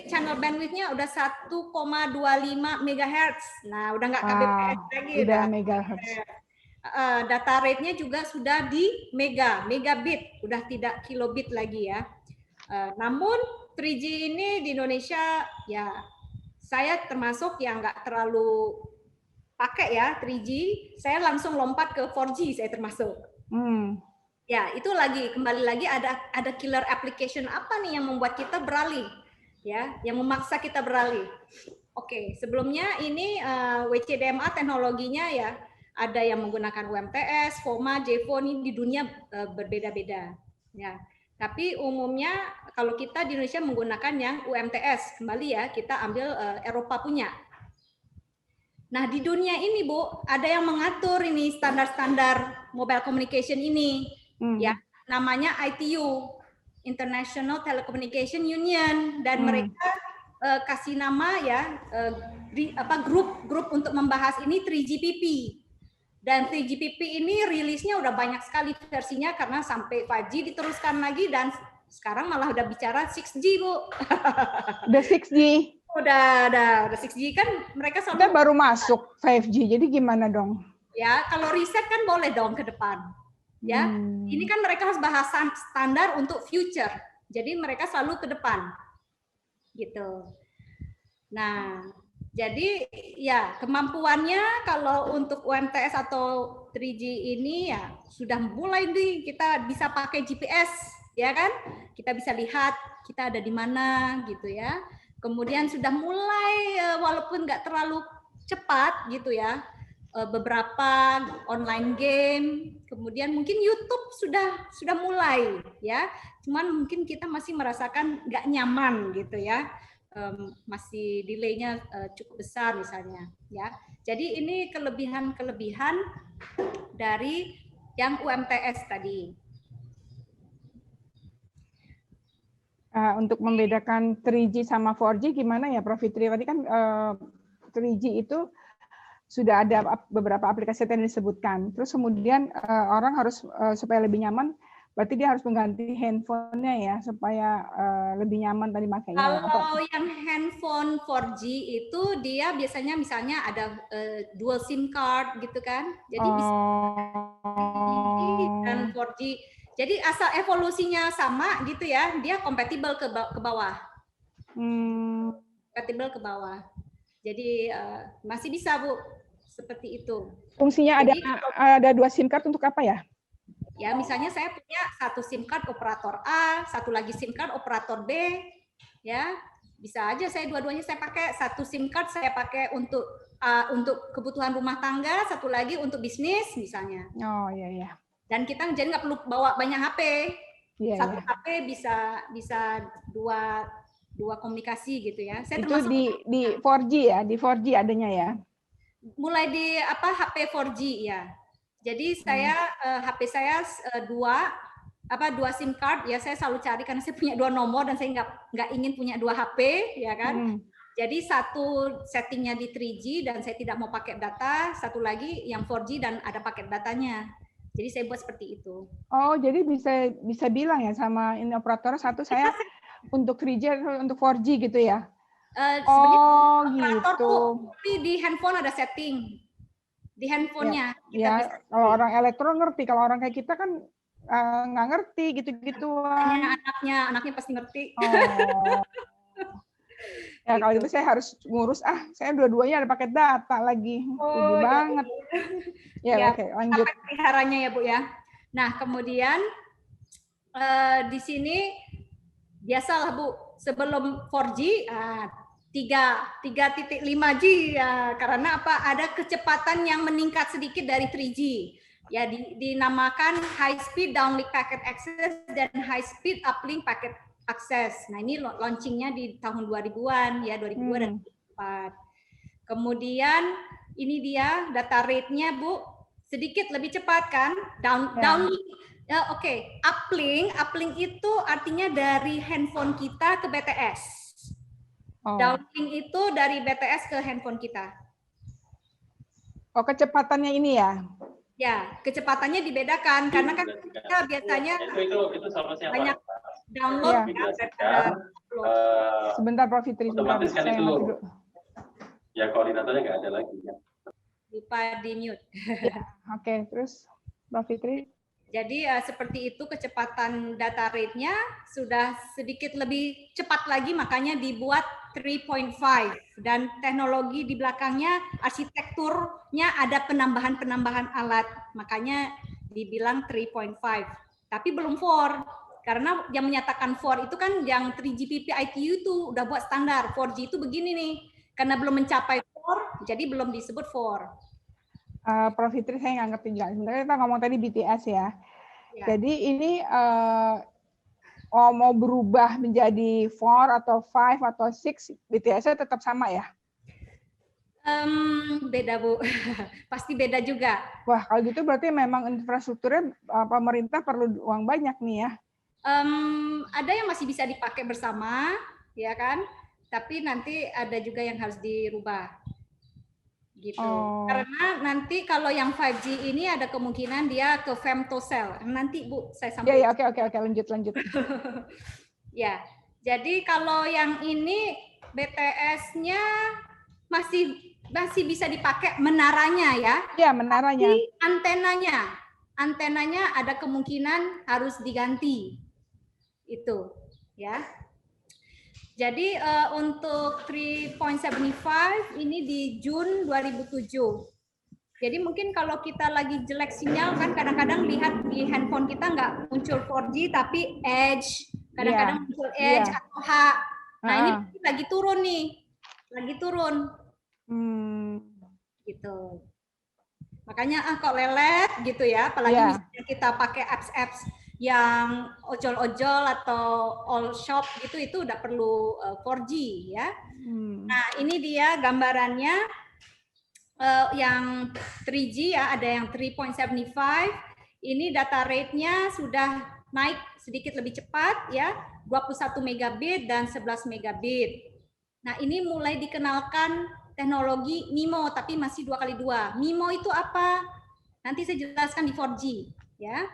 channel bandwidth-nya udah 1,25 MHz. Nah, udah nggak kbps lagi. Udah megahertz. Data rate-nya juga sudah di megabit, udah tidak kilobit lagi ya. Namun 3G ini di Indonesia ya saya termasuk yang nggak terlalu pakai ya 3G. Saya langsung lompat ke 4G saya termasuk. Ya itu kembali lagi ada killer application apa nih yang membuat kita beralih ya, yang memaksa kita beralih. Oke, sebelumnya ini WCDMA teknologinya ya ada yang menggunakan UMTS, FOMA, JEVO ini di dunia berbeda-beda ya. Tapi umumnya kalau kita di Indonesia menggunakan yang UMTS, kembali ya kita ambil Eropa punya. Nah di dunia ini Bu, ada yang mengatur ini standar-standar mobile communication ini, ya namanya ITU, International Telecommunication Union, dan mereka kasih nama ya grup untuk membahas ini 3GPP. Dan 3GPP ini rilisnya udah banyak sekali versinya karena sampai 5G diteruskan lagi dan sekarang malah udah bicara 6G, Bu. Udah 6G. Udah 6G kan mereka selalu kita baru masuk 5G. Jadi gimana dong? Ya, kalau riset kan boleh dong ke depan. Ya. Ini kan mereka harus bahas standar untuk future. Jadi mereka selalu ke depan. Gitu. Nah, Jadi ya kemampuannya kalau untuk UMTS atau 3G ini ya sudah mulai nih kita bisa pakai GPS ya kan? Kita bisa lihat kita ada di mana gitu ya. Kemudian sudah mulai walaupun nggak terlalu cepat gitu ya, beberapa online game, kemudian mungkin YouTube sudah mulai ya. Cuman mungkin kita masih merasakan nggak nyaman gitu ya. Masih delay-nya cukup besar misalnya ya. Jadi ini kelebihan-kelebihan dari yang UMTS tadi. Untuk membedakan 3G sama 4G gimana ya Prof Fitri? Tadi kan 3G itu sudah ada beberapa aplikasi yang disebutkan. Terus kemudian orang harus supaya lebih nyaman, berarti dia harus mengganti handphonenya ya supaya lebih nyaman tadi makanya. Kalau yang handphone 4G itu dia biasanya misalnya ada dual SIM card gitu kan. Jadi bisa 3G dan 4G. Jadi asal evolusinya sama gitu ya, dia kompatibel ke bawah. Kompatibel ke bawah. Jadi masih bisa Bu, seperti itu. Fungsinya jadi, ada 2 SIM card untuk apa ya? Ya misalnya saya punya 1 SIM card operator A, 1 lagi SIM card operator B, ya bisa aja saya dua-duanya saya pakai. 1 SIM card saya pakai untuk kebutuhan rumah tangga, 1 lagi untuk bisnis misalnya. Oh iya iya. Dan kita jadi nggak perlu bawa banyak HP. Iya, 1 HP bisa dua komunikasi gitu ya. Saya itu di 4G ya, di 4G adanya ya. Mulai di HP 4G ya. Jadi saya HP saya dua SIM card ya, saya selalu cari karena saya punya 2 nomor dan saya nggak ingin punya 2 HP ya kan. Jadi 1 settingnya di 3G dan saya tidak mau pakai data, 1 lagi yang 4G dan ada paket datanya. Jadi saya buat seperti itu. Oh, jadi bisa bilang ya sama ini operator 1 saya untuk 3G untuk 4G gitu ya. Oh gitu. Tapi di handphone ada setting. Di handphonenya. Ya, kalau orang elektro ngerti, kalau orang kayak kita kan nggak ngerti gitu-gituan. Anaknya pasti ngerti. Oh. Ya gitu. Kalau itu saya harus ngurus, saya dua-duanya ada paket data lagi. Rugi banget. Ya, oke, lanjut. Peliharanya ya Bu ya. Nah kemudian di sini biasalah Bu, sebelum 4G 3.5G ya, karena apa? Ada kecepatan yang meningkat sedikit dari 3G. Ya dinamakan high speed downlink packet access dan high speed uplink packet access. Nah, ini launchingnya di tahun 2000-an ya, 2002 dan 2004. Kemudian ini dia data rate-nya Bu, sedikit lebih cepat kan? Downlink. Ya, oke. Uplink itu artinya dari handphone kita ke BTS. Downlink itu dari BTS ke handphone kita. Oh, kecepatannya ini ya? Ya, kecepatannya dibedakan karena kan kita biasanya itu sama siapa? Banyak download ya. Sebentar Prof Fitri, otomatis kan itu ya koordinatornya nggak ada lagi ya. Lupa di mute. Oke, terus Prof Fitri. Jadi seperti itu kecepatan data rate-nya sudah sedikit lebih cepat lagi, makanya dibuat 3.5 dan teknologi di belakangnya arsitekturnya ada penambahan alat, makanya dibilang 3.5. Tapi belum 4 karena yang menyatakan 4 itu kan yang 3GPP ITU itu udah buat standar. 4G itu begini nih, karena belum mencapai 4 jadi belum disebut 4. Prof Fitri saya nggak ngerti juga. Sebenarnya kita ngomong tadi BTS ya. Jadi ini mau berubah menjadi 4 atau 5 atau 6, BTS-nya tetap sama ya? Beda Bu, pasti beda juga. Wah kalau gitu berarti memang infrastrukturnya pemerintah perlu uang banyak nih ya? Ada yang masih bisa dipakai bersama, ya kan? Tapi nanti ada juga yang harus dirubah. Gitu. Karena nanti kalau yang 5G ini ada kemungkinan dia ke femtocell. Nanti Bu saya sampaikan. Ya, oke, lanjut. Ya. Jadi kalau yang ini BTS-nya masih bisa dipakai menaranya ya. Ya, menaranya. Tapi antenanya ada kemungkinan harus diganti. Itu, ya. Jadi untuk 3.75 ini di Juni 2007. Jadi mungkin kalau kita lagi jelek sinyal kan kadang-kadang lihat di handphone kita nggak muncul 4G tapi Edge, kadang-kadang muncul Edge atau H. Nah ini lagi turun nih, lagi turun. Gitu. Makanya kok lelet gitu ya, apalagi misalnya kita pakai apps-apps yang ojol-ojol atau all shop gitu, itu udah perlu 4G ya. Nah ini dia gambarannya yang 3G ya, ada yang 3.75. Ini data rate-nya sudah naik sedikit lebih cepat ya, 21 megabit dan 11 megabit. Nah ini mulai dikenalkan teknologi MIMO, tapi masih 2x2. MIMO itu apa? Nanti saya jelaskan di 4G ya.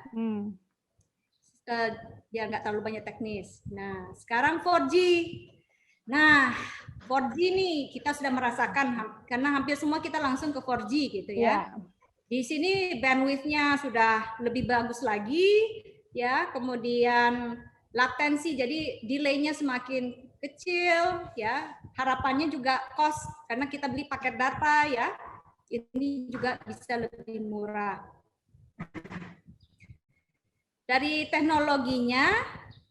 Biar nggak terlalu banyak teknis. Nah, sekarang 4G. Nah, 4G nih kita sudah merasakan karena hampir semua kita langsung ke 4G gitu ya. Di sini bandwidth-nya sudah lebih bagus lagi ya. Kemudian latensi, jadi delay-nya semakin kecil ya. Harapannya juga cost karena kita beli paket data ya. Ini juga bisa lebih murah. Dari teknologinya,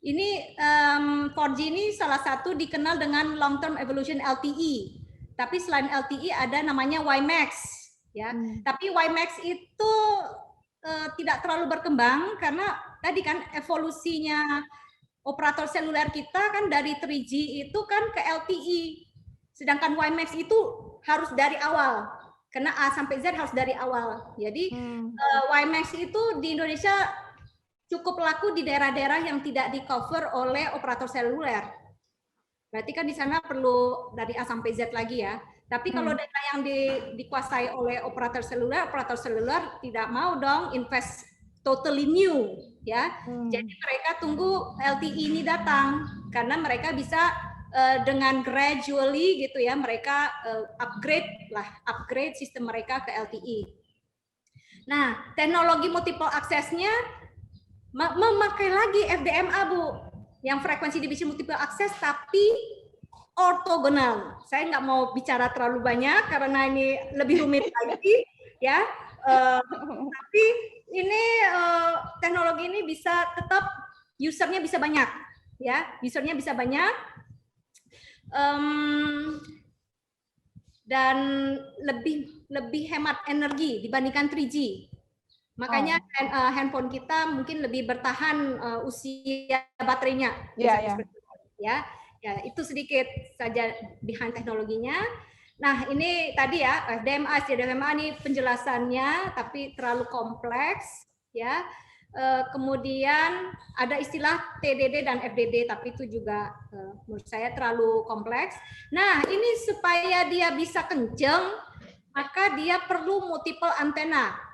ini 4G ini salah satu dikenal dengan long term evolution LTE. Tapi selain LTE ada namanya WiMAX, ya. Tapi WiMAX itu tidak terlalu berkembang karena tadi kan evolusinya operator seluler kita kan dari 3G itu kan ke LTE. Sedangkan WiMAX itu harus dari awal. Karena A sampai Z harus dari awal. Jadi WiMAX itu di Indonesia cukup laku di daerah-daerah yang tidak di-cover oleh operator seluler. Berarti kan di sana perlu dari A sampai Z lagi ya. Tapi kalau daerah yang dikuasai oleh operator seluler tidak mau dong invest totally new ya. Jadi mereka tunggu LTE ini datang karena mereka bisa dengan gradually gitu ya, mereka upgrade sistem mereka ke LTE. Nah, teknologi multiple access-nya memakai lagi FDMA, Bu, yang frekuensi division multiple access tapi ortogonal. Saya nggak mau bicara terlalu banyak karena ini lebih rumit lagi, ya. Tapi ini teknologi ini bisa tetap usernya bisa banyak, ya. Usernya bisa banyak dan lebih hemat energi dibandingkan 3G. Makanya handphone kita mungkin lebih bertahan usia baterainya. Ya, itu sedikit saja behind teknologinya. Nah, ini tadi ya FDMA, CDMA ini penjelasannya tapi terlalu kompleks ya. Kemudian ada istilah TDD dan FDD tapi itu juga menurut saya terlalu kompleks. Nah, ini supaya dia bisa kenceng maka dia perlu multiple antena.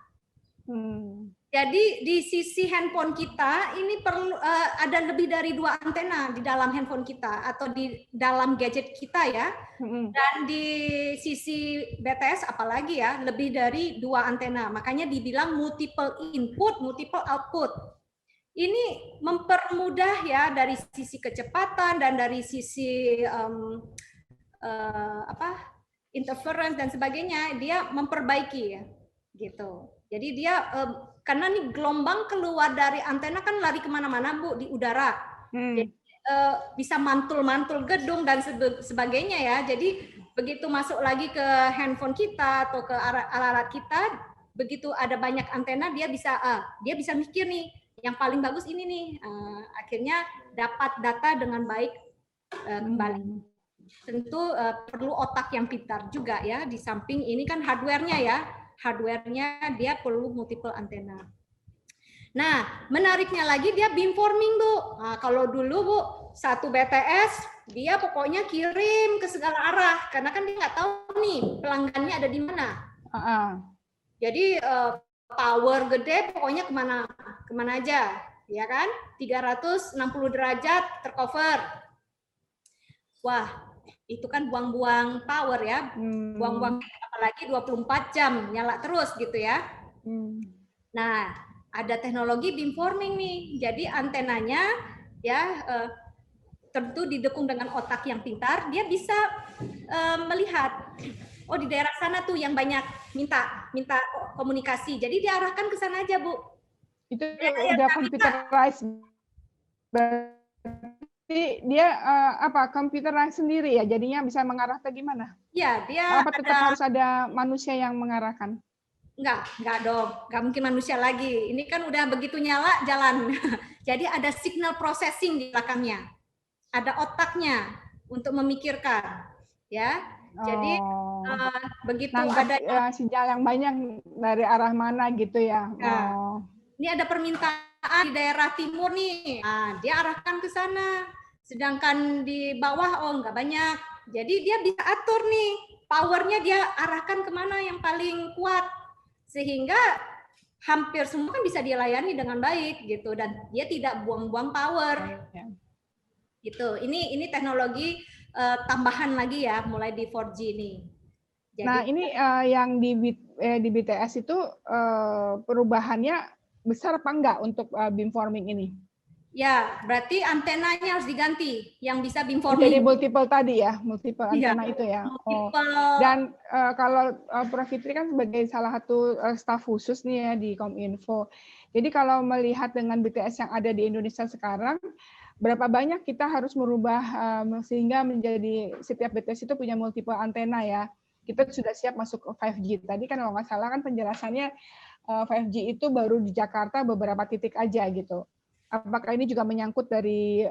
Jadi di sisi handphone kita ini perlu ada lebih dari 2 antena di dalam handphone kita atau di dalam gadget kita ya. Dan di sisi BTS apalagi ya lebih dari 2 antena. Makanya dibilang multiple input, multiple output. Ini mempermudah ya dari sisi kecepatan dan dari sisi interference dan sebagainya, dia memperbaiki ya gitu. Jadi dia karena nih gelombang keluar dari antena kan lari kemana-mana Bu di udara, jadi bisa mantul-mantul gedung dan sebagainya ya. Jadi begitu masuk lagi ke handphone kita atau ke alat-alat kita, begitu ada banyak antena dia bisa mikir nih yang paling bagus ini nih, akhirnya dapat data dengan baik kembali. Tentu perlu otak yang pintar juga ya. Di samping ini kan hardware-nya ya. Hardware-nya dia perlu multiple antena. Nah, menariknya lagi dia beamforming, Bu. Nah, kalau dulu, Bu, satu BTS, dia pokoknya kirim ke segala arah. Karena kan dia nggak tahu nih pelanggannya ada di mana. Jadi, power gede pokoknya kemana aja. Ya kan? 360 derajat tercover. Wah, itu kan buang-buang power ya, buang-buang apalagi 24 jam nyala terus gitu ya. Nah, ada teknologi beamforming nih, jadi antenanya ya tentu didukung dengan otak yang pintar, dia bisa melihat, oh di daerah sana tuh yang banyak minta komunikasi, jadi diarahkan ke sana aja, Bu. Itu Daerah yang udah nggak minta, computerized, berarti dia computerized sendiri ya, jadinya bisa mengarah ke gimana? ya dia Apa tetap harus ada manusia yang mengarahkan? Enggak dong, enggak mungkin manusia lagi. Ini kan udah begitu nyala jalan. Jadi ada signal processing di belakangnya. Ada otaknya untuk memikirkan, ya. Jadi begitu nangkep ada sinyal yang banyak dari arah mana gitu ya. Ini ada permintaan di daerah timur nih. Nah, dia arahkan ke sana. Sedangkan di bawah enggak banyak. Jadi dia bisa atur nih, powernya dia arahkan kemana yang paling kuat. Sehingga hampir semua kan bisa dilayani dengan baik gitu, dan dia tidak buang-buang power. Gitu. Ini teknologi tambahan lagi ya, mulai di 4G ini. Jadi, nah ini yang di BTS itu perubahannya besar apa enggak untuk beamforming ini? Ya, berarti antenanya harus diganti yang bisa beamforming. Jadi multiple tadi ya, multiple antena itu ya. Dan kalau Prof. Fitri kan sebagai salah satu staf khusus nih ya di Kominfo. Jadi kalau melihat dengan BTS yang ada di Indonesia sekarang, berapa banyak kita harus merubah sehingga menjadi setiap BTS itu punya multiple antena ya. Kita sudah siap masuk ke 5G. Tadi kan kalau nggak salah kan penjelasannya 5G itu baru di Jakarta beberapa titik aja gitu. Apakah ini juga menyangkut dari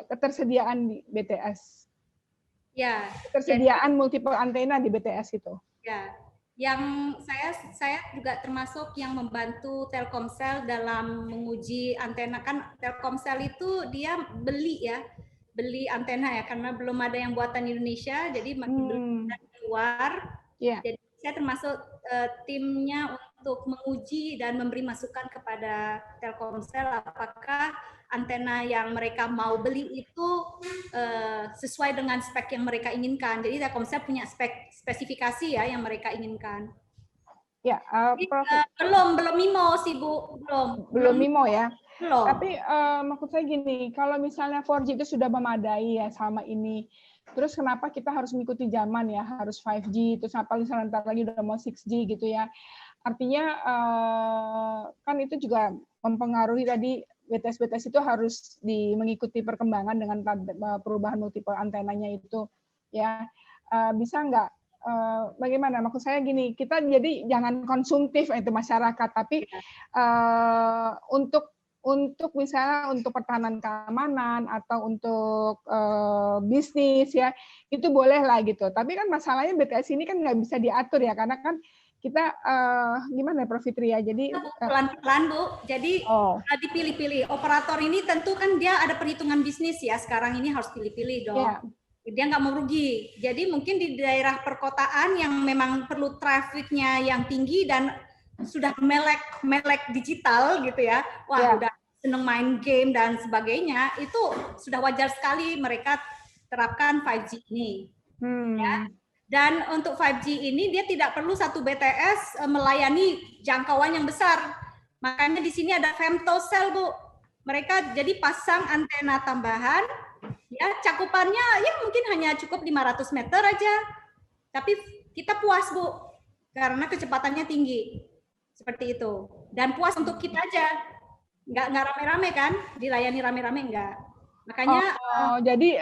ketersediaan di BTS? Ya. Ketersediaan multiple antena di BTS itu. Ya. Yang saya juga termasuk yang membantu Telkomsel dalam menguji antena. Kan Telkomsel itu dia beli antena ya, karena belum ada yang buatan Indonesia, jadi masih beli dari luar. Jadi saya termasuk timnya untuk menguji dan memberi masukan kepada Telkomsel apakah antena yang mereka mau beli itu sesuai dengan spek yang mereka inginkan. Jadi Telkomsel punya spesifikasi ya yang mereka inginkan. Ya, belum MIMO sih Bu, belum MIMO ya. Belum. Tapi maksud saya gini, kalau misalnya 4G itu sudah memadai ya sama ini, terus kenapa kita harus mengikuti zaman ya, harus 5G, terus apa misalnya ntar lagi udah mau 6G gitu ya. Artinya kan itu juga mempengaruhi tadi BTS itu harus mengikuti perkembangan dengan perubahan multiple antenanya itu ya. Bisa nggak bagaimana? Maksud saya gini, kita jadi jangan konsumtif itu masyarakat, tapi untuk misalnya untuk pertahanan keamanan atau untuk bisnis ya itu boleh lah gitu. Tapi kan masalahnya BTS ini kan nggak bisa diatur ya, karena kan kita gimana Prof. Fitri ya, jadi pelan-pelan Bu, jadi dipilih-pilih. Operator ini tentu kan dia ada perhitungan bisnis ya, sekarang ini harus pilih-pilih dong. Yeah. Dia nggak mau rugi. Jadi mungkin di daerah perkotaan yang memang perlu trafficnya yang tinggi dan sudah melek digital gitu ya, udah seneng main game dan sebagainya, itu sudah wajar sekali mereka terapkan 5G ini. Ya. Dan untuk 5G ini dia tidak perlu satu BTS melayani jangkauan yang besar. Makanya di sini ada femtocell Bu. Mereka jadi pasang antena tambahan, ya cakupannya ya mungkin hanya cukup 500 meter aja. Tapi kita puas Bu, karena kecepatannya tinggi. Seperti itu. Dan puas untuk kita aja. Nggak rame-rame kan? Dilayani rame-rame enggak. Makanya jadi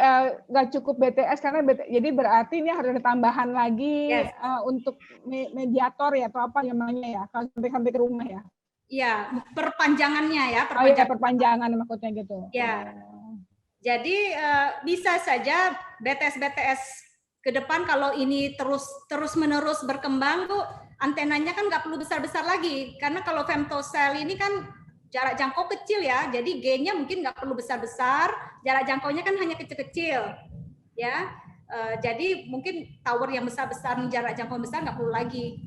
nggak cukup BTS karena jadi berarti ini harus ada tambahan lagi untuk mediator ya atau apa namanya ya, kalau sampai ke rumah ya. Iya, perpanjangannya ya, perpanjangan maksudnya gitu. Ya. Jadi bisa saja BTS ke depan kalau ini terus-menerus berkembang tuh antenanya kan nggak perlu besar-besar lagi, karena kalau femtocell ini kan jarak jangkau kecil ya, jadi gain-nya mungkin nggak perlu besar-besar, jarak jangkaunya kan hanya kecil-kecil, ya. Jadi mungkin tower yang besar-besar, jarak jangkau besar nggak perlu lagi,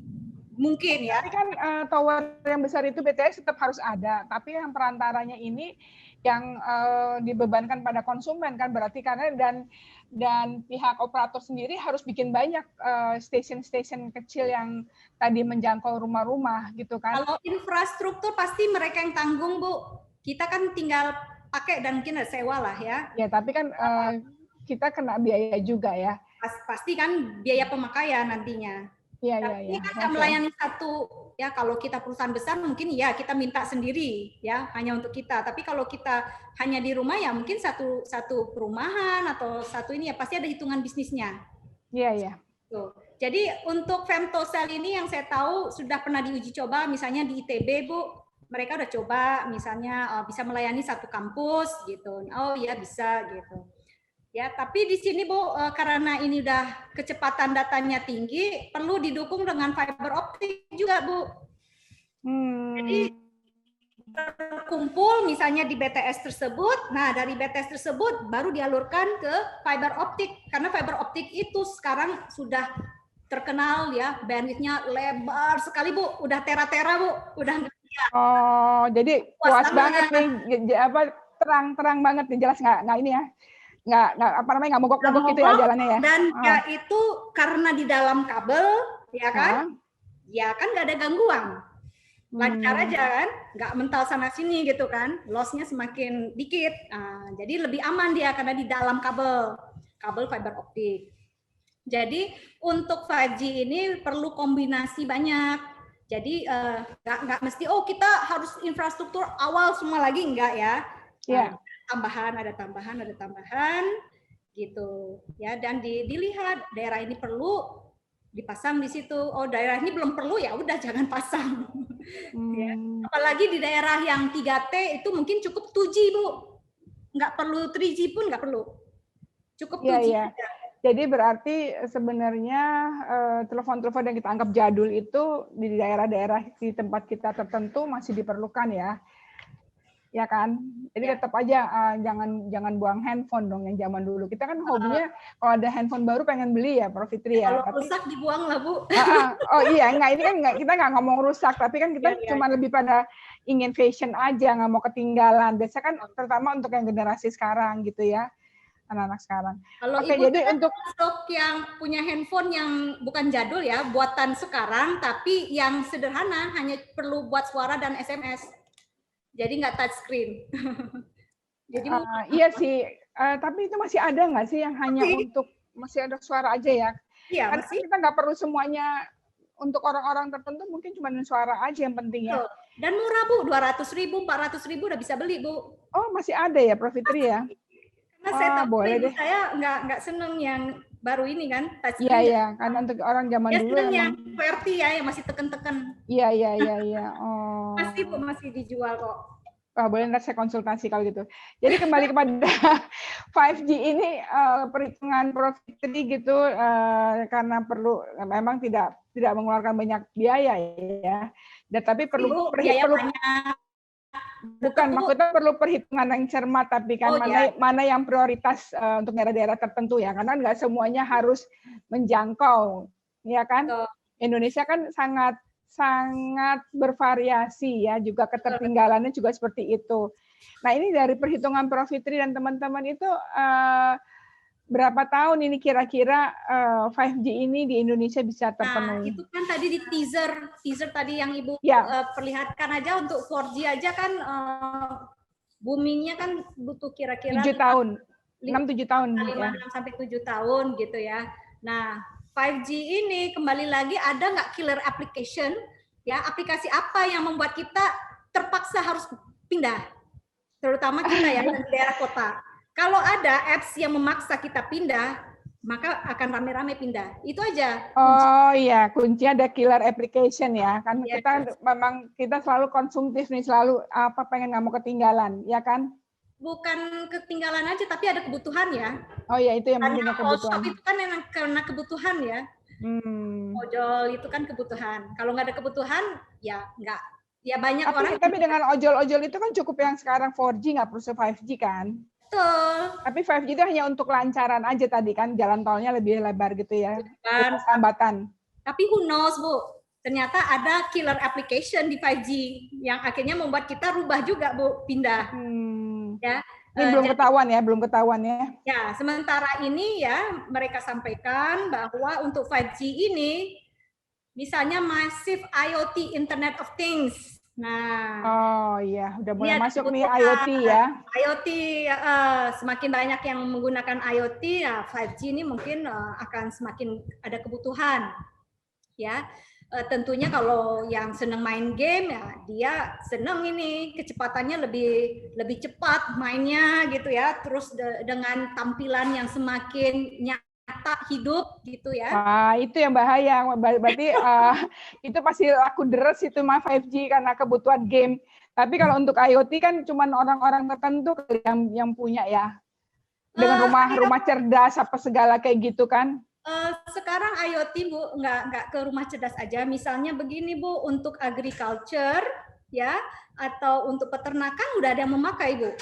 mungkin ya. Tapi kan tower yang besar itu BTS tetap harus ada, tapi yang perantaranya ini yang dibebankan pada konsumen kan, berarti karena dan pihak operator sendiri harus bikin banyak stasiun-stasiun kecil yang tadi menjangkau rumah-rumah gitu kan. Kalau infrastruktur pasti mereka yang tanggung Bu. Kita kan tinggal pakai dan mungkin ada sewa lah ya. Ya, tapi kan kita kena biaya juga ya. Pasti kan biaya pemakaian nantinya. Iya, Tapi iya, kan iya. nggak melayani satu, ya kalau kita perusahaan besar mungkin ya kita minta sendiri ya hanya untuk kita. Tapi kalau kita hanya di rumah ya mungkin satu perumahan atau satu ini ya pasti ada hitungan bisnisnya. Iya, iya. Tuh. Jadi untuk Femtosel ini yang saya tahu sudah pernah diuji coba misalnya di ITB Bu, mereka udah coba misalnya bisa melayani satu kampus gitu. Oh iya bisa gitu. Ya, tapi di sini Bu, karena ini udah kecepatan datanya tinggi, perlu didukung dengan fiber optik juga Bu. Jadi terkumpul misalnya di BTS tersebut, nah dari BTS tersebut baru dialurkan ke fiber optik, karena fiber optik itu sekarang sudah terkenal ya, bandwidth-nya lebar sekali Bu, udah tera-tera Bu, udah. Oh, jadi puas banget nih, apa terang banget nih, jelas nggak ini ya? Nggak apa namanya, nggak mogok-mogok gitu ya jalannya ya. Dan ya itu karena di dalam kabel ya kan, ya kan nggak ada gangguan, lancar aja kan, nggak mental sana sini gitu kan, lossnya semakin dikit. Jadi lebih aman dia karena di dalam kabel fiber optik. Jadi untuk 5G ini perlu kombinasi banyak. Jadi nggak mesti kita harus infrastruktur awal semua lagi, enggak ya. Yeah. Ada tambahan gitu ya, dan dilihat daerah ini perlu dipasang di situ, daerah ini belum perlu ya udah jangan pasang. Ya. Apalagi di daerah yang 3T itu mungkin cukup 2G Bu, nggak perlu 3G pun nggak perlu, cukup 2G. Yeah. Jadi berarti sebenarnya telepon-telepon yang kita anggap jadul itu di daerah-daerah di tempat kita tertentu masih diperlukan ya. Ya kan, jadi tetap aja jangan buang handphone dong yang zaman dulu. Kita kan hobinya kalau ada handphone baru pengen beli ya, Prof Fitri ya. Kalau rusak dibuang lah Bu. Oh iya, enggak, ini kan kita nggak ngomong rusak, tapi kan kita cuma lebih pada ingin fashion aja, nggak mau ketinggalan. Biasanya kan terutama untuk yang generasi sekarang gitu ya, anak-anak sekarang. Kalau Ibu jadi untuk yang punya handphone yang bukan jadul ya, buatan sekarang, tapi yang sederhana, hanya perlu buat suara dan SMS. Jadi nggak touch screen. Jadi iya sih, tapi itu masih ada nggak sih yang hanya untuk masih ada suara aja ya? Iya, karena masih. Kita nggak perlu semuanya untuk orang-orang tertentu, mungkin cuma suara aja yang penting ya. Dan murah Bu, 200.000, 400.000 udah bisa beli Bu. Oh masih ada ya, Prof Fitri ya? Karena saya tahu boleh deh. Saya nggak seneng yang baru ini kan, touch screen. Iya, karena untuk orang zaman dulu yang QWERTY ya, yang masih tekan-tekan. Iya. Oh. Masih dijual kok. Boleh ntar saya konsultasi kalau gitu. Jadi kembali kepada 5G ini perhitungan Prof Fitri gitu, karena perlu memang tidak mengeluarkan banyak biaya ya. Tapi perlu bukan maksudnya perlu perhitungan yang cermat, tapi kan mana yang prioritas untuk daerah-daerah tertentu ya, karena nggak semuanya harus menjangkau, ya kan? Indonesia kan sangat bervariasi ya, juga ketertinggalannya juga seperti itu. Nah ini dari perhitungan Prof Fitri dan teman-teman itu berapa tahun ini kira-kira 5G ini di Indonesia bisa terpenuhi? Nah, itu kan tadi di teaser tadi yang Ibu perlihatkan aja, untuk 4G aja kan boomingnya kan butuh kira-kira 7 tahun, 6-7 tahun. 5-7 tahun gitu ya. Nah, 5G ini kembali lagi ada nggak killer application? Ya, aplikasi apa yang membuat kita terpaksa harus pindah? Terutama kita ya di daerah kota. Kalau ada apps yang memaksa kita pindah, maka akan rame-rame pindah. Itu aja. Oh iya, kuncinya ada killer application ya. Kan kita memang kita selalu konsumtif nih, selalu pengen nggak mau ketinggalan, ya kan? Bukan ketinggalan aja, tapi ada kebutuhan ya. Oh iya, itu yang penting kebutuhan. Itu kan karena kebutuhan ya. Ojol itu kan kebutuhan. Kalau nggak ada kebutuhan, ya nggak. Ya banyak orang. Tapi dengan ojol-ojol itu kan cukup yang sekarang 4G, nggak perlu 5G kan? Betul. Tapi 5G itu hanya untuk lancaran aja tadi kan, jalan tolnya lebih lebar gitu ya. Hambatan. Tapi who knows Bu, ternyata ada killer application di 5G yang akhirnya membuat kita rubah juga Bu, pindah. Ya. Ini belum ketahuan ya. Ya, sementara ini ya mereka sampaikan bahwa untuk 5G ini misalnya massive IoT Internet of Things Nah, Oh iya, udah ini mulai ada masuk nih kebutuhan IoT ya. IoT, semakin banyak yang menggunakan IoT, ya 5G ini mungkin akan semakin ada kebutuhan, ya. Tentunya kalau yang senang main game ya dia senang ini kecepatannya lebih cepat mainnya gitu ya, terus dengan tampilan yang semakin nyata hidup gitu ya. Wah, itu yang bahaya. Berarti itu pasti laku deres itu mah 5G karena kebutuhan game. Tapi kalau untuk IoT kan cuma orang-orang tertentu yang punya ya. Dengan rumah cerdas apa segala kayak gitu kan. Sekarang IoT Bu nggak ke rumah cerdas aja. Misalnya begini Bu, untuk agriculture ya atau untuk peternakan udah ada yang memakai Bu.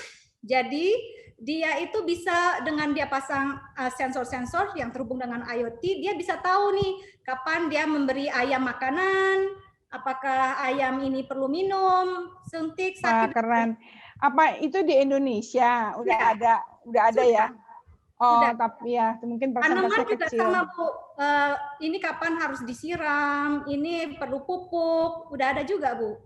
Jadi dia itu bisa dengan dia pasang sensor-sensor yang terhubung dengan IoT, dia bisa tahu nih kapan dia memberi ayam makanan, apakah ayam ini perlu minum, suntik, sakit. Keren. Apa itu di Indonesia udah ada ya? Oh, sudah. tapi ya mungkin Tanaman persentase juga kecil. sama Bu. Ini kapan harus disiram, ini perlu pupuk, udah ada juga Bu.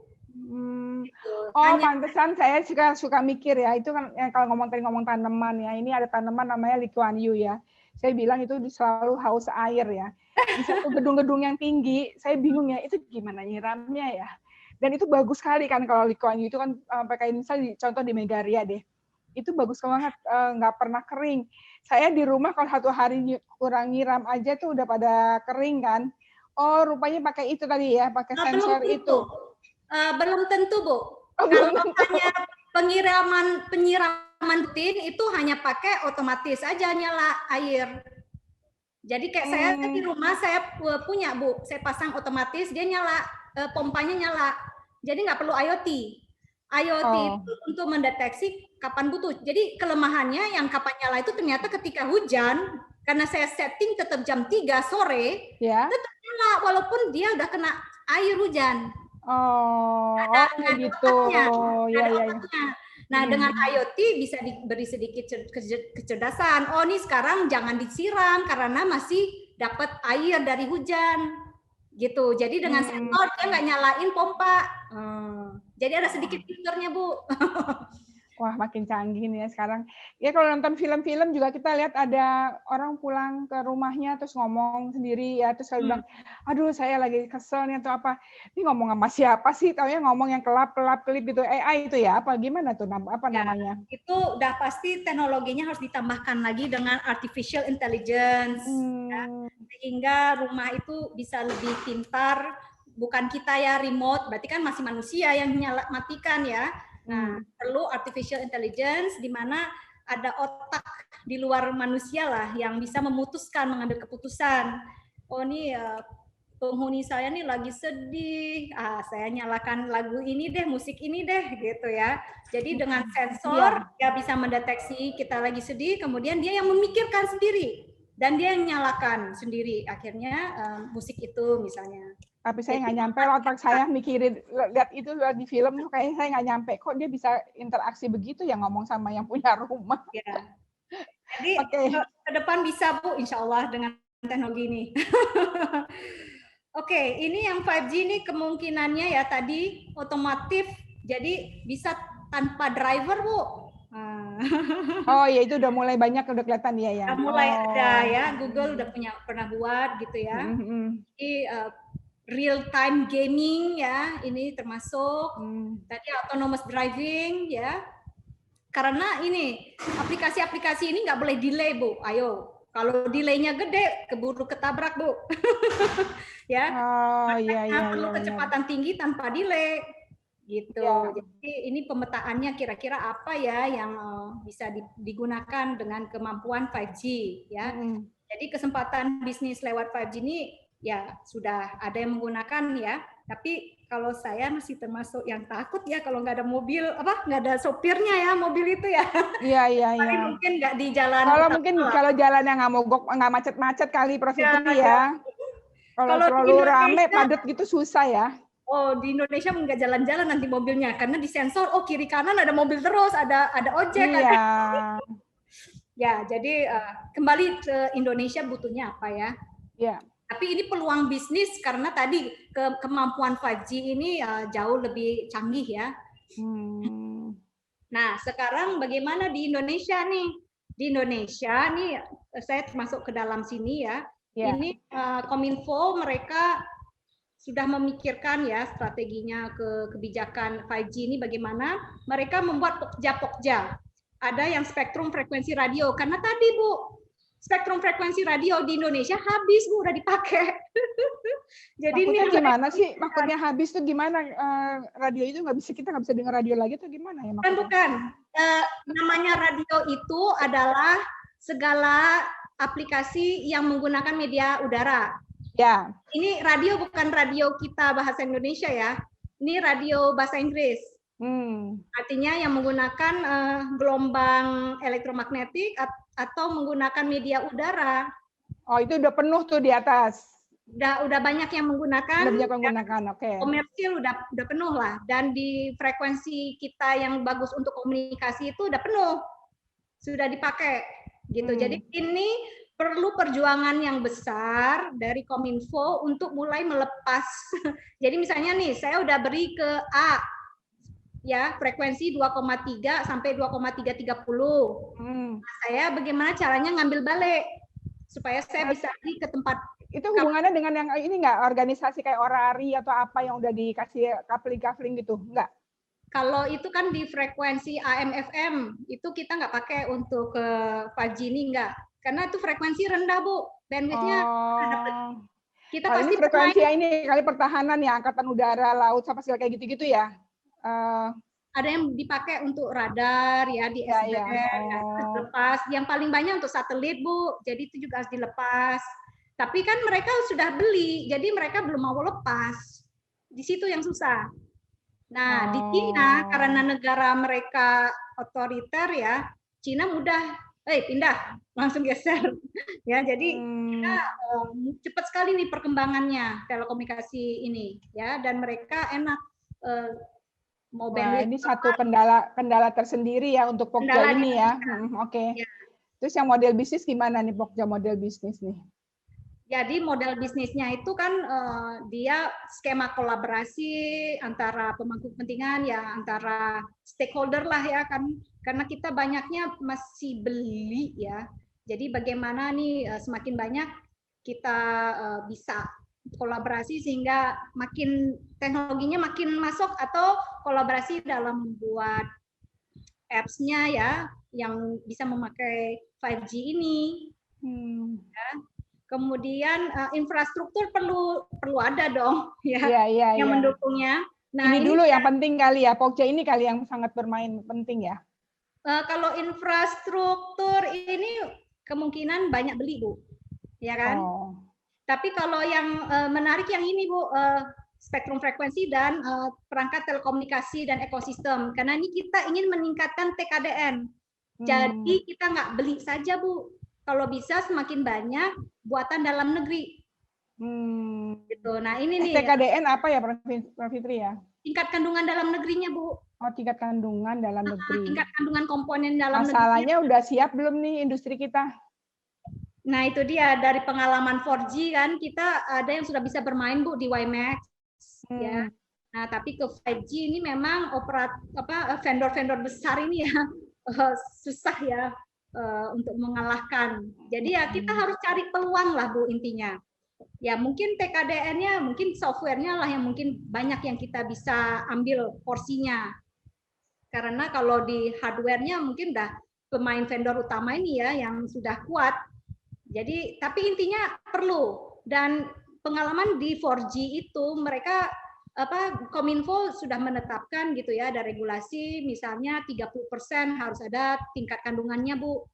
Gitu. Oh, pantesan saya suka mikir ya, itu kan kalau ngomong tanaman ya, ini ada tanaman namanya Lee Kuan Yew ya. Saya bilang itu selalu haus air ya. Di satu gedung-gedung yang tinggi, saya bingung ya, itu gimana nyiramnya ya. Dan itu bagus sekali kan kalau Lee Kuan Yew itu kan pakai misalnya contoh di Megaria deh. Itu bagus banget, nggak pernah kering. Saya di rumah kalau 1 hari kurang nyiram aja tuh udah pada kering kan. Oh, rupanya pakai itu tadi ya, pakai sensor itu. Belum tentu, Bu. Kalau hanya penyiraman rutin itu hanya pakai otomatis aja nyala air. Jadi kayak saya di rumah saya punya Bu, saya pasang otomatis dia nyala, pompanya nyala. Jadi nggak perlu IoT. IoT itu untuk mendeteksi kapan butuh. Jadi kelemahannya yang kapan nyala itu ternyata ketika hujan, karena saya setting tetap jam 3 sore, tetap nyala walaupun dia udah kena air hujan. Kayak gitu. Ya. Nah, dengan IoT bisa diberi sedikit kecerdasan. Oh, nih sekarang jangan disiram karena masih dapat air dari hujan. Gitu. Jadi dengan sensor dia nggak nyalain pompa. Jadi ada sedikit fiturnya, Bu. Wah, makin canggih nih ya sekarang. Ya kalau nonton film-film juga kita lihat ada orang pulang ke rumahnya terus ngomong sendiri ya, terus bilang, aduh saya lagi kesel nih atau apa. Ini ngomong sama siapa sih? Taunya ngomong yang kelap-kelip gitu. AI itu ya apa gimana tuh apa namanya? Itu udah pasti teknologinya harus ditambahkan lagi dengan artificial intelligence. Ya. Sehingga rumah itu bisa lebih pintar, bukan kita ya remote, berarti kan masih manusia yang matikan ya. Nah, perlu artificial intelligence di mana ada otak di luar manusia lah yang bisa memutuskan, mengambil keputusan. Oh nih penghuni saya nih lagi sedih, saya nyalakan lagu ini deh, musik ini deh, gitu ya. Jadi dengan sensor dia bisa mendeteksi kita lagi sedih, kemudian dia yang memikirkan sendiri dan dia yang nyalakan sendiri. Akhirnya musik itu misalnya. Tapi saya nggak nyampe, otak saya mikirin, lihat itu di film tuh kayaknya saya nggak nyampe. Kok dia bisa interaksi begitu ya ngomong sama yang punya rumah. Ya. Jadi ke depan bisa Bu, insya Allah dengan teknologi ini. Oke, ini yang 5G ini kemungkinannya ya tadi otomatis, jadi bisa tanpa driver Bu. Oh ya itu udah mulai banyak, udah kelihatan ya ya. Udah mulai ada ya, Google udah pernah buat gitu ya. Jadi real time gaming ya, ini termasuk tadi autonomous driving ya. Karena ini aplikasi-aplikasi ini nggak boleh delay Bu. Ayo, kalau delaynya gede keburu ketabrak Bu. Ya. Perlu kecepatan tinggi tanpa delay gitu. Jadi ini pemetaannya kira-kira apa ya yang bisa digunakan dengan kemampuan 5G ya. Jadi kesempatan bisnis lewat 5G ini ya sudah ada yang menggunakan ya, tapi kalau saya masih termasuk yang takut ya kalau nggak ada mobil, nggak ada sopirnya ya mobil itu ya. Iya. Mungkin nggak di jalan. Kalau jalannya nggak mogok, nggak macet-macet kali Prof Fitri ya. Kalau terlalu rame padat gitu susah ya. Oh, di Indonesia nggak jalan-jalan nanti mobilnya karena disensor. Oh, kiri kanan ada mobil terus, ada ojek. Iya. Ya, jadi kembali ke Indonesia butuhnya apa ya? Ya. Tapi ini peluang bisnis karena tadi kemampuan 5G ini jauh lebih canggih ya. Nah, sekarang bagaimana di Indonesia nih? Di Indonesia nih, saya masuk ke dalam sini ya. Ini Kominfo mereka sudah memikirkan ya strateginya kebijakan 5G ini bagaimana. Mereka membuat pokja-pokja. Ada yang spektrum frekuensi radio. Karena tadi Bu, spektrum frekuensi radio di Indonesia habis Bu, udah dipakai. Jadi maksudnya ini gimana sih? Maksudnya habis tuh gimana? Radio itu kita nggak bisa dengar radio lagi tuh gimana ya maksudnya? Bukan. Namanya radio itu adalah segala aplikasi yang menggunakan media udara. Ya. Ini radio bukan radio kita bahasa Indonesia ya. Ini radio bahasa Inggris. Artinya yang menggunakan gelombang elektromagnetik atau menggunakan media udara. Oh, itu udah penuh tuh di atas. Udah banyak yang menggunakan. Udah banyak yang menggunakan, oke. Komersil udah penuh lah. Dan di frekuensi kita yang bagus untuk komunikasi itu udah penuh. Sudah dipakai gitu. Jadi ini perlu perjuangan yang besar dari Kominfo untuk mulai melepas. Jadi misalnya nih, saya udah beri ke A, ya frekuensi 2,3 sampai 2,330. Saya bagaimana caranya ngambil balik supaya saya bisa beri ke tempat. Itu hubungannya dengan yang ini nggak? Organisasi kayak Orari atau apa yang udah dikasih coupling gitu? Nggak? Kalau itu kan di frekuensi AM FM, itu kita nggak pakai untuk ke 5G ini nggak. Karena itu frekuensi rendah, Bu. Bandwidth-nya kita pasti ini frekuensi ini kali pertahanan ya, angkatan udara, laut, apa segala kayak gitu-gitu ya. Ada yang dipakai untuk radar ya di SDR, terus dilepas. Yang paling banyak untuk satelit, Bu. Jadi itu juga harus dilepas. Tapi kan mereka sudah beli, jadi mereka belum mau lepas. Di situ yang susah. Nah, di Cina karena negara mereka otoriter ya, Cina mudah pindah, langsung geser. Ya, jadi kita cepat sekali nih perkembangannya telekomunikasi ini ya, dan mereka enak mau bandwidth. Ini satu kendala tersendiri ya untuk Pokja ini ya. Oke. Ya. Terus yang model bisnis gimana nih Pokja model bisnis nih? Jadi model bisnisnya itu kan dia skema kolaborasi antara pemangku kepentingan ya, antara stakeholder lah ya kan, karena kita banyaknya masih beli ya. Jadi bagaimana nih semakin banyak kita bisa kolaborasi sehingga makin teknologinya makin masuk atau kolaborasi dalam membuat apps-nya ya yang bisa memakai 5G ini. Ya. Kemudian infrastruktur perlu ada dong ya, yang mendukungnya. Nah, ini dulu yang penting kali ya, Pokja ini kali yang sangat bermain penting ya. Kalau infrastruktur ini kemungkinan banyak beli Bu, ya kan? Tapi kalau yang menarik yang ini Bu, spektrum frekuensi dan perangkat telekomunikasi dan ekosistem. Karena ini kita ingin meningkatkan TKDN. Jadi kita nggak beli saja Bu. Kalau bisa semakin banyak buatan dalam negeri. Gitu. Nah ini nih. TKDN apa ya, Prof. Fitri ya? Tingkat kandungan dalam negerinya Bu. Oh, tingkat kandungan dalam negeri. Tingkat kandungan komponen dalam negeri. Masalahnya udah siap belum nih industri kita? Nah itu dia dari pengalaman 4G kan kita ada yang sudah bisa bermain Bu di WiMAX. Ya. Nah tapi ke 5G ini memang vendor-vendor besar ini ya susah ya. Untuk mengalahkan. Jadi ya kita harus cari peluang lah Bu intinya. Ya mungkin TKDN-nya, mungkin software-nya lah yang mungkin banyak yang kita bisa ambil porsinya. Karena kalau di hardware-nya mungkin udah pemain vendor utama ini ya yang sudah kuat. Jadi tapi intinya perlu, dan pengalaman di 4G itu mereka Kominfo sudah menetapkan gitu ya, ada regulasi misalnya 30% harus ada tingkat kandungannya Bu.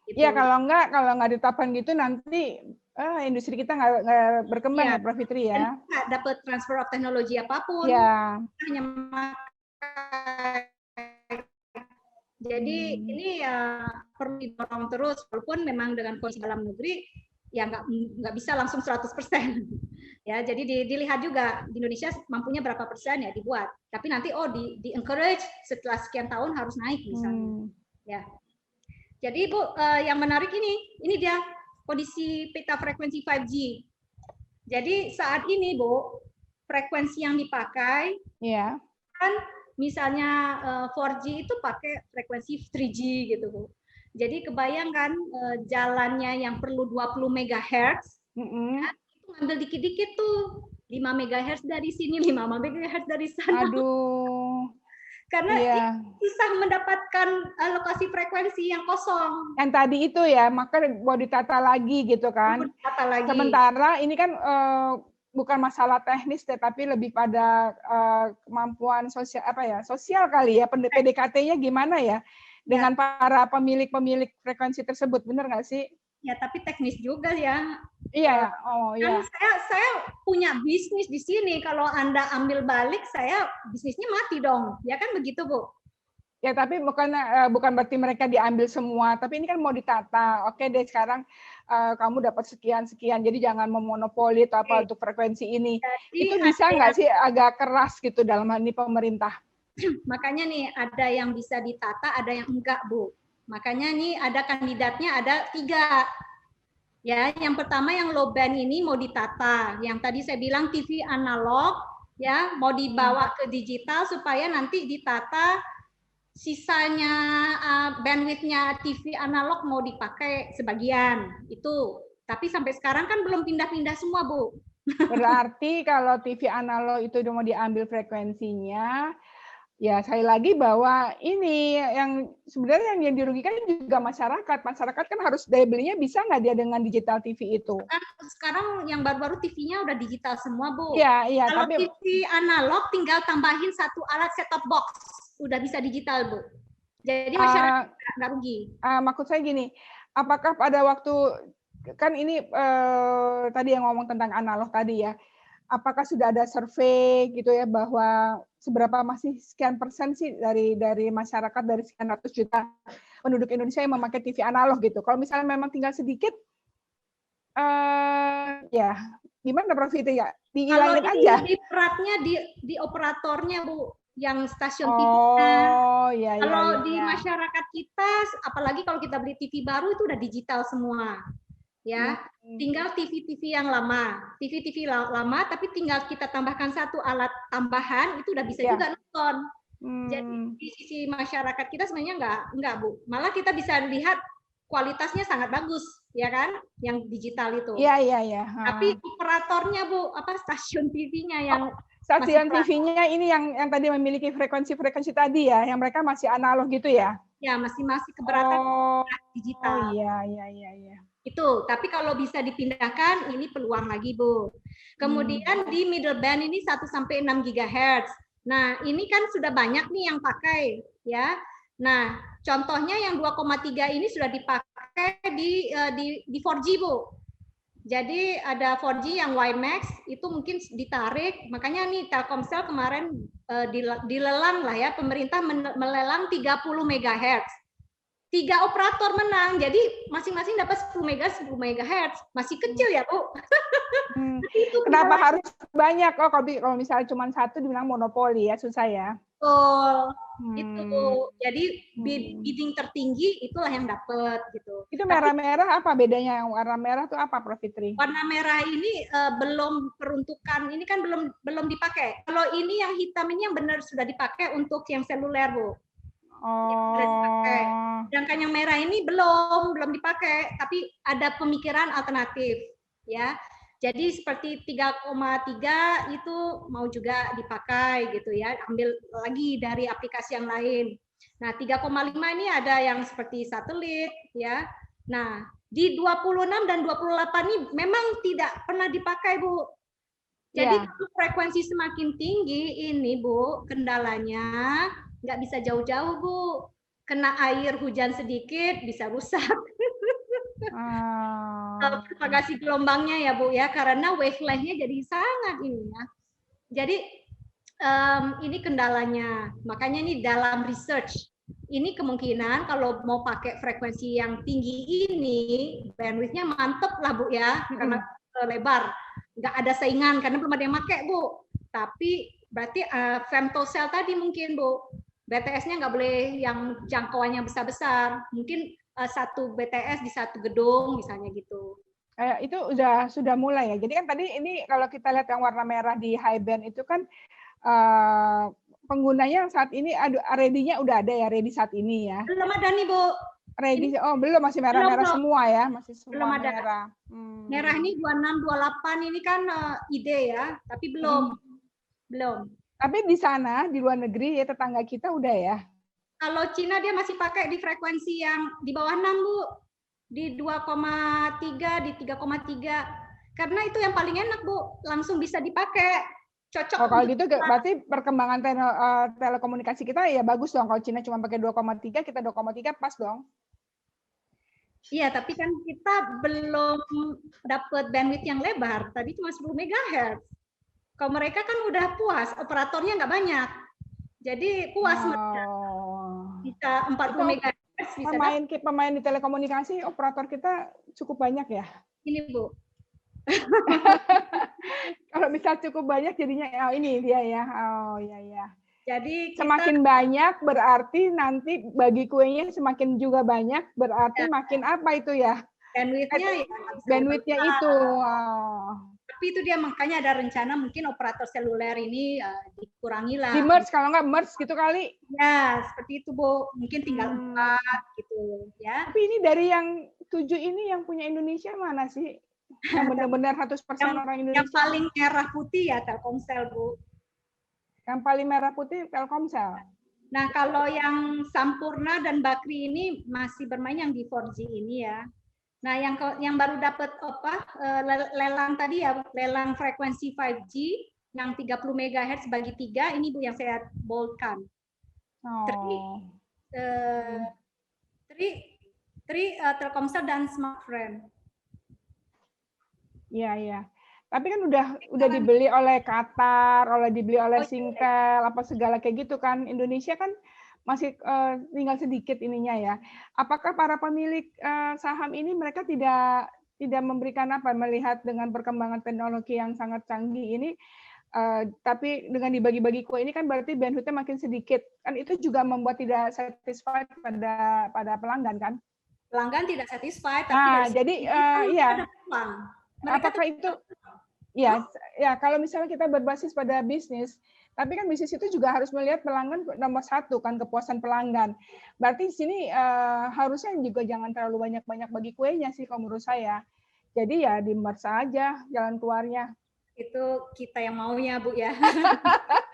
Gitu. Ya kalau nggak ditetapkan gitu nanti industri kita nggak berkembang ya Prof. Fitri ya. Nggak dapat transfer of teknologi apapun. Ya. Hanya jadi ini ya perlu didorong terus, walaupun memang dengan kondisi dalam negeri ya nggak bisa langsung 100%. Ya, jadi dilihat juga di Indonesia mampunya berapa persen ya dibuat. Tapi nanti di encourage setelah sekian tahun harus naik misalnya. Ya. Jadi Bu, yang menarik ini dia kondisi peta frekuensi 5G. Jadi saat ini, Bu, frekuensi yang dipakai Ya. kan misalnya 4G itu pakai frekuensi 3G gitu, Bu. Jadi kebayangkan jalannya yang perlu 20 MHz, ya, itu ngambil dikit-dikit tuh, 5 MHz dari sini, 5 MHz dari sana. Aduh. Karena Iya. susah mendapatkan lokasi frekuensi yang kosong. Yang tadi itu ya, maka mau ditata lagi gitu kan. Ditata lagi. Sementara ini kan bukan masalah teknis, tetapi lebih pada kemampuan sosial sosial kali ya. PDKT-nya gimana ya dengan para pemilik frekuensi tersebut, benar nggak sih? Ya, tapi teknis juga ya. Iya, oh iya. Kan saya punya bisnis di sini. Kalau Anda ambil balik, saya bisnisnya mati dong. Ya kan begitu, Bu? Ya, tapi bukan berarti mereka diambil semua, tapi ini kan mau ditata. Oke deh, sekarang kamu dapat sekian-sekian, jadi jangan memonopoli atau apa untuk frekuensi ini. Jadi itu bisa nggak sih agak keras gitu dalam hal ini pemerintah? Makanya nih, ada yang bisa ditata, ada yang enggak, Bu. Makanya nih ada kandidatnya, ada 3. Ya, yang pertama yang low band ini mau ditata. Yang tadi saya bilang TV analog, ya, mau dibawa ke digital supaya nanti ditata sisanya bandwidth-nya TV analog mau dipakai sebagian. Itu. Tapi sampai sekarang kan belum pindah-pindah semua, Bu. Berarti kalau TV analog itu udah mau diambil frekuensinya, ya sekali lagi bahwa ini yang sebenarnya yang dirugikan juga masyarakat. Masyarakat kan harus daya belinya bisa nggak dia dengan digital TV itu? Sekarang yang baru-baru TV-nya udah digital semua, Bu. Iya. Kalau tapi TV analog tinggal tambahin 1 alat set-top box, udah bisa digital, Bu. Jadi masyarakat nggak rugi. Maksud saya gini, apakah pada waktu kan ini tadi yang ngomong tentang analog tadi ya, apakah sudah ada survei gitu ya bahwa seberapa masih sekian persen sih dari masyarakat dari sekian ratus juta penduduk Indonesia yang memakai TV analog gitu? Kalau misalnya memang tinggal sedikit, ya gimana Prof Fitri ya? Dihilangin aja. Kalau lebih beratnya di operatornya, Bu, yang stasiun TV-nya. Ya. Kalau di masyarakat kita, apalagi kalau kita beli TV baru itu udah digital semua. Ya, tinggal TV-TV yang lama, TV-TV lama, tapi tinggal kita tambahkan 1 alat tambahan, itu udah bisa juga nonton. Jadi di sisi masyarakat kita sebenarnya enggak, Bu. Malah kita bisa lihat kualitasnya sangat bagus, ya kan? Yang digital itu. Iya. Tapi operatornya, Bu, stasiun TV-nya yang stasiun TV-nya ini yang tadi memiliki frekuensi tadi ya, yang mereka masih analog gitu ya? Ya, masih keberatan digital. Oh iya. Itu, tapi kalau bisa dipindahkan, ini peluang lagi, Bu. Kemudian di middle band ini 1 sampai 6 GHz. Nah, ini kan sudah banyak nih yang pakai, ya. Nah, contohnya yang 2,3 ini sudah dipakai di 4G, Bu. Jadi ada 4G yang WiMAX, itu mungkin ditarik, makanya nih Telkomsel kemarin dilelang lah ya, pemerintah melelang 30 MHz. 3 operator menang, jadi masing-masing dapat 10 MHz. Masih kecil ya, Bu. Kenapa harus banyak? Oh, kalau misalnya cuma 1 dibilang monopoli ya, susah ya. Betul. Itu, Bu. Jadi bidding tertinggi itulah yang dapat gitu. Itu merah-merah apa bedanya? Yang warna merah itu apa, Prof Fitri? Warna merah ini belum peruntukan, ini kan belum dipakai. Kalau ini yang hitam ini yang benar sudah dipakai untuk yang seluler, Bu. Sedangkan yang merah ini belum dipakai, tapi ada pemikiran alternatif, ya. Jadi seperti 3,3 itu mau juga dipakai gitu ya, ambil lagi dari aplikasi yang lain. Nah, 3,5 ini ada yang seperti satelit, ya. Nah, di 26 dan 28 ini memang tidak pernah dipakai, Bu. Jadi frekuensi semakin tinggi ini, Bu, kendalanya nggak bisa jauh-jauh, Bu. Kena air hujan sedikit bisa rusak. Propagasi gelombangnya ya, Bu, ya, karena wavelength-nya jadi sangat ini ya. Jadi ini kendalanya. Makanya ini dalam research ini kemungkinan kalau mau pakai frekuensi yang tinggi ini bandwidth-nya mantep lah, Bu, ya, karena lebar. Nggak ada saingan karena belum ada yang pakai, Bu. Tapi berarti femtocell tadi mungkin, Bu. BTS-nya nggak boleh yang jangkauannya besar-besar. Mungkin satu BTS di satu gedung misalnya gitu. Itu sudah mulai ya. Jadi kan tadi ini kalau kita lihat yang warna merah di high band itu kan penggunanya saat ini ready-nya udah ada ya, ready saat ini ya. Belum ada nih, Bu. Ready, belum, masih merah-merah semua ya, masih semua belum ada. merah. Merah ini 26, 28 ini kan ide ya, tapi belum. Tapi di sana, di luar negeri ya tetangga kita udah ya. Kalau Cina dia masih pakai di frekuensi yang di bawah 6, Bu. Di 2,3, di 3,3. Karena itu yang paling enak, Bu. Langsung bisa dipakai. Cocok. Oh, kalau gitu berarti perkembangan telekomunikasi kita ya bagus dong. Kalau Cina cuma pakai 2,3, kita 2,3 pas dong. Iya, tapi kan kita belum dapat bandwidth yang lebar. Tadi cuma 10 MHz. Kalau mereka kan udah puas, operatornya nggak banyak. Jadi puas mereka. Bisa 40 MHz. Pemain di telekomunikasi, operator kita cukup banyak ya? Ini, Bu. Kalau bisa cukup banyak jadinya ini dia ya. Oh iya. Jadi semakin banyak berarti nanti bagi kuenya semakin juga banyak berarti makin apa itu ya? Bandwidth-nya itu. Tapi itu dia makanya ada rencana mungkin operator seluler ini dikurangi lah. Di merge kalau nggak merge gitu kali. Ya, seperti itu, Bu. Mungkin tinggal 4 gitu ya. Tapi ini dari yang 7 ini yang punya Indonesia mana sih? Yang benar-benar 100% orang Indonesia. Yang paling merah putih ya Telkomsel, Bu. Yang paling merah putih Telkomsel. Nah, kalau yang Sampurna dan Bakri ini masih bermain yang di 4G ini ya. Nah, yang baru dapat lelang tadi ya, lelang frekuensi 5G yang 30 MHz bagi 3, ini Bu yang saya boldkan. Telkomsel dan Smartfren. Iya. Tapi kan udah dibeli oleh Qatar, dibeli oleh Singtel, apa segala kayak gitu kan. Indonesia kan masih tinggal sedikit ininya ya. Apakah para pemilik saham ini mereka tidak memberikan melihat dengan perkembangan teknologi yang sangat canggih ini, tapi dengan dibagi-bagi kue ini kan berarti bandwidth-nya makin sedikit. Kan itu juga membuat tidak satisfied pada pelanggan kan? Pelanggan tidak satisfied. Tapi jadi iya. Apakah itu ya kalau misalnya kita berbasis pada bisnis, tapi kan bisnis itu juga harus melihat pelanggan nomor 1 kan, kepuasan pelanggan. Berarti di sini harusnya juga jangan terlalu banyak bagi kuenya sih kalau menurut saya. Jadi ya di merge aja jalan keluarnya. Itu kita yang maunya, Bu ya.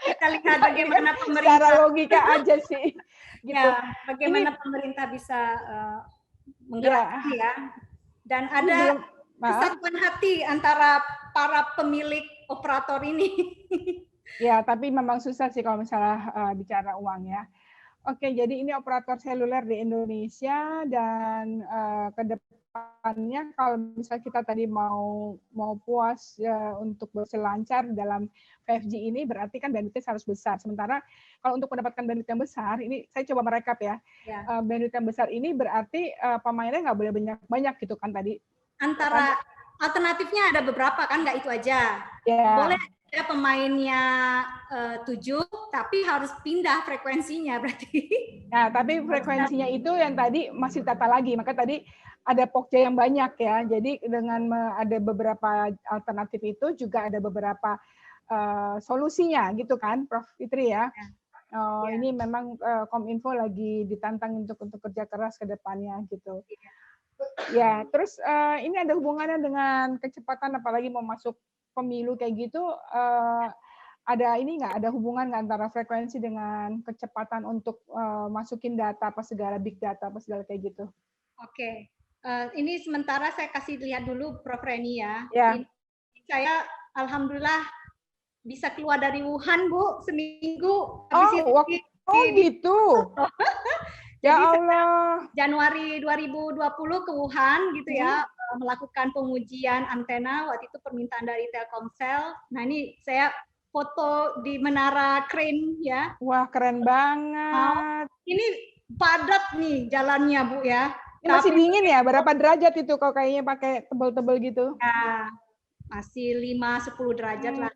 Kita lihat bagaimana pemerintah. Secara logika aja sih. Gitu. Ya, bagaimana pemerintah bisa menggerakkan ya. Dan ada kesatuan hati antara para pemilik operator ini. Ya, tapi memang susah sih kalau misalnya bicara uang ya. Oke, jadi ini operator seluler di Indonesia dan ke depannya kalau misalnya kita tadi mau puas untuk berselancar dalam 5G ini berarti kan bandwidth harus besar. Sementara kalau untuk mendapatkan bandwidth yang besar, ini saya coba merekap ya. Bandwidth yang besar ini berarti pemainnya nggak boleh banyak gitu kan tadi. Antara alternatifnya ada beberapa kan, nggak itu aja. Boleh ada pemainnya 7, tapi harus pindah frekuensinya berarti. Nah, tapi frekuensinya itu yang tadi masih tata lagi, maka tadi ada pokja yang banyak ya. Jadi dengan ada beberapa alternatif itu juga ada beberapa solusinya gitu kan, Prof. Fitri ya. Ini memang Kominfo lagi ditantang untuk kerja keras ke depannya gitu. Ya, terus ini ada hubungannya dengan kecepatan, apalagi mau masuk pemilu kayak gitu, ada ini nggak, ada hubungan nggak antara frekuensi dengan kecepatan untuk masukin data apa segala, big data apa segala kayak gitu? Oke, ini sementara saya kasih lihat dulu Prof. Reni ya. Ya. Saya alhamdulillah bisa keluar dari Wuhan, Bu, seminggu. Gitu. Ya Allah. Januari 2020 ke Wuhan gitu ya, melakukan pengujian antena, waktu itu permintaan dari Telkomsel. Nah, ini saya foto di menara crane ya. Wah, keren banget. Ini padat nih jalannya, Bu ya. Ini masih dingin ya? Berapa derajat itu kalau kayaknya pakai tebel-tebel gitu? Ya, masih 5-10 derajat lah.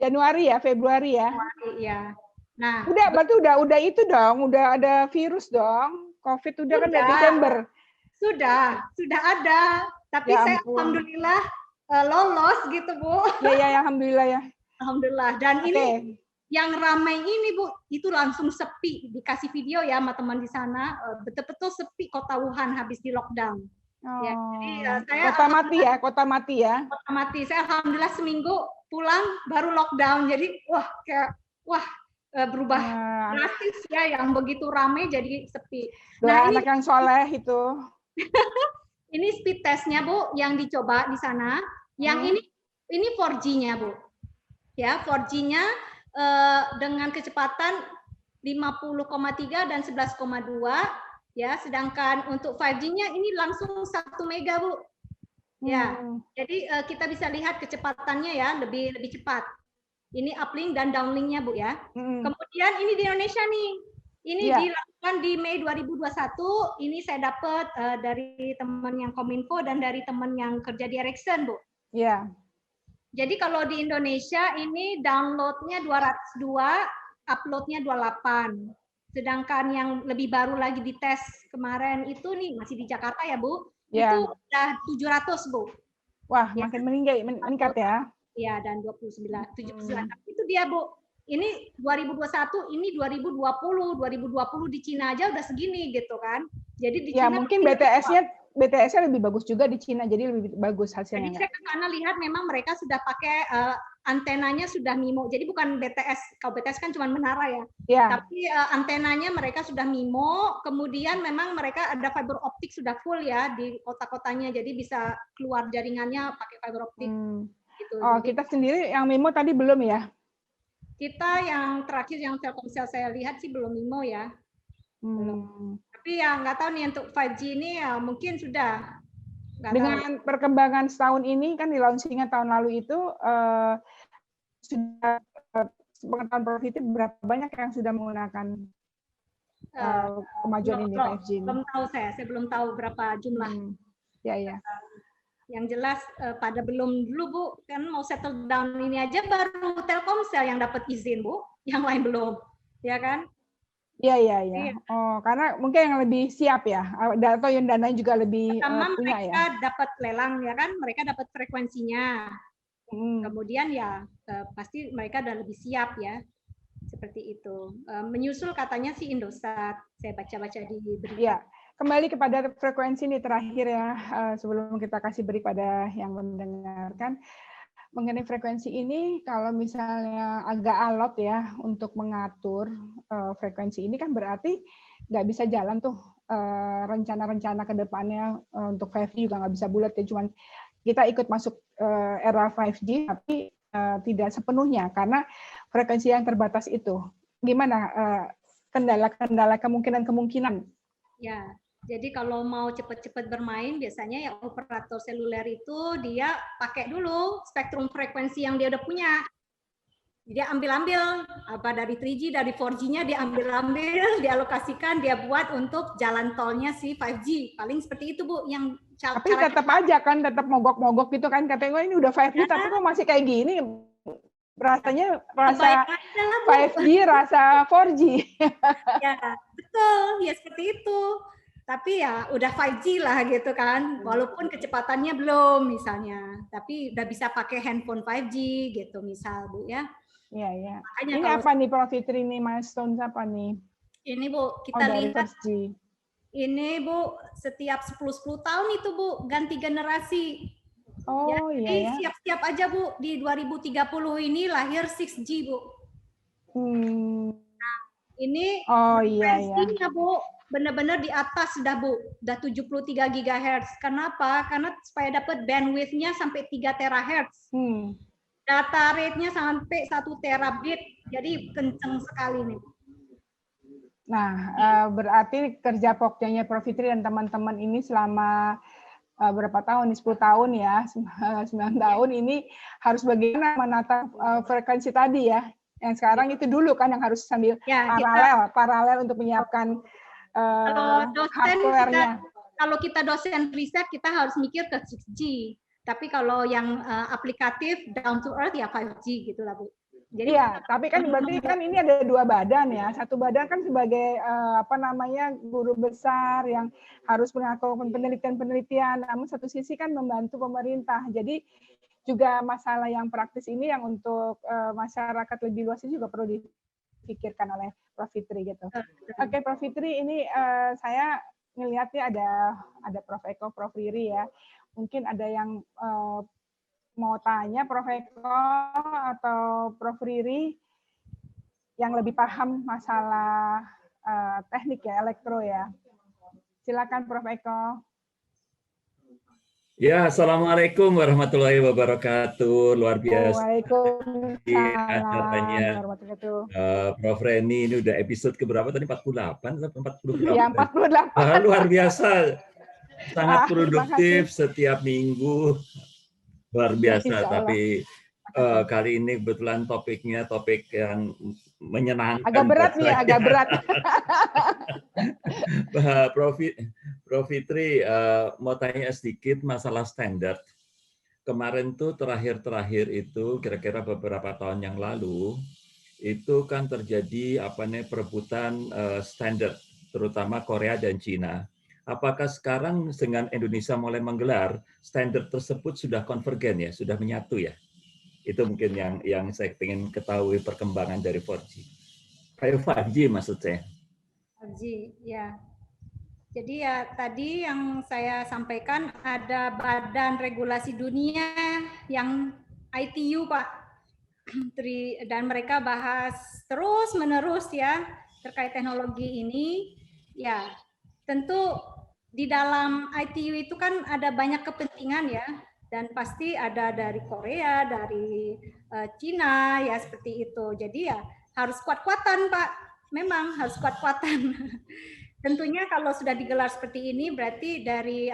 Januari ya, Februari ya? Januari, ya. Nah, berarti udah itu dong, udah ada virus dong. COVID udah kan dari Desember. Sudah ada. Tapi Ya saya ampun. alhamdulillah lolos gitu, Bu. Ya, alhamdulillah ya. Alhamdulillah. Dan Oke. ini yang ramai ini, Bu, itu langsung sepi. Dikasih video ya sama teman di sana, betul-betul sepi kota Wuhan habis di lockdown. Ya, jadi saya Kota mati ya, kota mati ya. Kota mati. Saya alhamdulillah seminggu pulang baru lockdown. Jadi berubah drastis ya, yang begitu ramai jadi sepi. Nah, anak yang soleh itu. Ini speed testnya, Bu, yang dicoba di sana. Yang ini 4G-nya, Bu. Ya, 4G-nya dengan kecepatan 50,3 dan 11,2 ya, sedangkan untuk 5G-nya ini langsung 1 mega, Bu. Ya. Jadi kita bisa lihat kecepatannya ya, lebih cepat. Ini uplink dan downlinknya, Bu ya. Kemudian ini di Indonesia nih. Ini dilakukan di Mei 2021. Ini saya dapat dari teman yang Kominfo dan dari teman yang kerja di Ericsson, Bu. Iya. Jadi kalau di Indonesia ini downloadnya 202, uploadnya 28. Sedangkan yang lebih baru lagi di tes kemarin itu nih, masih di Jakarta ya, Bu, itu udah 700, Bu. Wah, makin meningkat ya. Iya, dan 79. Itu dia, Bu. Ini 2021, ini 2020. 2020 di Cina aja udah segini gitu kan. Jadi di Cina mungkin BTS-nya lebih bagus juga di Cina, jadi lebih bagus hasilnya. Jadi saya ke sana lihat memang mereka sudah pakai antenanya sudah MIMO. Jadi bukan BTS, kalau BTS kan cuma menara ya. Tapi antenanya mereka sudah MIMO, kemudian memang mereka ada fiber optik sudah full ya di kota-kotanya. Jadi bisa keluar jaringannya pakai fiber optik. Gitu. Oh, kita sendiri yang MIMO tadi belum ya? Kita yang terakhir yang Telkomsel saya lihat sih belum MIMO ya. Belum. Tapi ya nggak tahu nih untuk 5G ini ya mungkin sudah. Dengan perkembangan setahun ini kan di launching-nya tahun lalu itu sudah pengetahuan Profitri berapa banyak yang sudah menggunakan kemajuan ini 5G ini? Belum tahu saya belum tahu berapa jumlah. Ya. Yang jelas pada belum dulu, Bu, kan mau settle down ini aja baru Telkomsel yang dapat izin, Bu, yang lain belum, ya kan? Iya. Oh, karena mungkin yang lebih siap ya, atau yang dananya juga lebih pertama punya mereka ya. dapat lelang ya kan, mereka dapat frekuensinya. Kemudian ya pasti mereka udah lebih siap ya, seperti itu. Menyusul katanya si Indosat, saya baca-baca di berita. Iya. Kembali kepada frekuensi ini terakhir ya, sebelum kita kasih break pada yang mendengarkan. Mengenai frekuensi ini, kalau misalnya agak alot ya untuk mengatur frekuensi ini kan berarti nggak bisa jalan tuh rencana-rencana ke depannya untuk 5G juga nggak bisa bulat ya, cuman kita ikut masuk era 5G tapi tidak sepenuhnya karena frekuensi yang terbatas itu. Gimana kendala-kendala kemungkinan-kemungkinan? Ya. Jadi kalau mau cepat-cepat bermain, biasanya ya operator seluler itu dia pakai dulu spektrum frekuensi yang dia udah punya. Dia ambil-ambil apa dari 3G, dari 4G-nya dia ambil-ambil, dialokasikan, dia buat untuk jalan tolnya si 5G. Paling seperti itu, Bu, yang tapi tetap aja kan, tetap mogok-mogok gitu kan, katanya ini udah 5G tapi kok masih kayak gini. Rasanya rasa 5G, rasa 4G. Ya, betul. Ya seperti itu. Tapi ya udah 5G lah gitu kan, walaupun kecepatannya belum misalnya, tapi udah bisa pakai handphone 5G gitu misal, Bu ya. Iya. Ini apa nih Profitri nih, milestone apa nih? Ini, Bu, kita lihat. 5G. Ini, Bu, setiap 10 tahun itu, Bu, ganti generasi. Oh ya, iya ya. Siap-siap aja, Bu, di 2030 ini lahir 6G, Bu. Nah, ini frekuensinya, Bu, benar-benar di atas sudah, Bu. Udah 73 GHz. Kenapa? Karena supaya dapat bandwidth-nya sampai 3 terahertz. Data rate-nya sampai 1 terabit. Jadi kenceng sekali nih. Nah, berarti kerja pokoknya Profitri dan teman-teman ini selama berapa tahun? 10 tahun ya, 9 tahun ini harus bagaimana menata frekuensi tadi ya. Yang sekarang itu dulu kan yang harus sambil paralel untuk menyiapkan hardware-nya. Kalau kita dosen riset, kita harus mikir ke 6G. Tapi kalau yang aplikatif, down to earth, ya 5G gitu lah, Bu. Jadi iya, tapi kan berarti kan ini ada dua badan ya. Satu badan kan sebagai guru besar yang harus melakukan penelitian-penelitian, namun satu sisi kan membantu pemerintah. Jadi juga masalah yang praktis ini yang untuk masyarakat lebih luas ini juga perlu dipikirkan oleh Prof. Fitri gitu. Oke, Prof. Fitri, ini saya ngelihatnya ada Prof. Eko, Prof. Riri ya. Mungkin ada yang mau tanya Prof. Eko atau Prof. Riri yang lebih paham masalah teknik ya, elektro ya. Silakan Prof. Eko. Ya, Assalamualaikum warahmatullahi wabarakatuh. Luar biasa. Waalaikumsalam Katanya warahmatullahi wabarakatuh. Prof. Reni ini udah episode keberapa tadi? 48 atau 40 berapa? Ya, 48. Luar biasa. Sangat produktif makasih. setiap minggu. Luar biasa. Insya Allah. Tapi kali ini kebetulan topiknya topik yang menyenangkan. Agak berat nih, agak berat. Prof. Fitri, mau tanya sedikit masalah standar. Kemarin tuh terakhir itu kira-kira beberapa tahun yang lalu itu kan terjadi perebutan standar, terutama Korea dan Cina. Apakah sekarang dengan Indonesia mulai menggelar, standar tersebut sudah konvergen ya, sudah menyatu ya? Itu mungkin yang saya ingin ketahui perkembangan dari 4G. Kayak 5G maksud saya. 5G, ya. Jadi ya tadi yang saya sampaikan ada Badan Regulasi Dunia yang ITU, Pak. Dan mereka bahas terus-menerus ya terkait teknologi ini. Ya, tentu di dalam ITU itu kan ada banyak kepentingan ya, dan pasti ada dari Korea, dari Cina ya seperti itu. Jadi ya harus kuat-kuatan, Pak. Memang harus kuat-kuatan. Tentunya kalau sudah digelar seperti ini berarti dari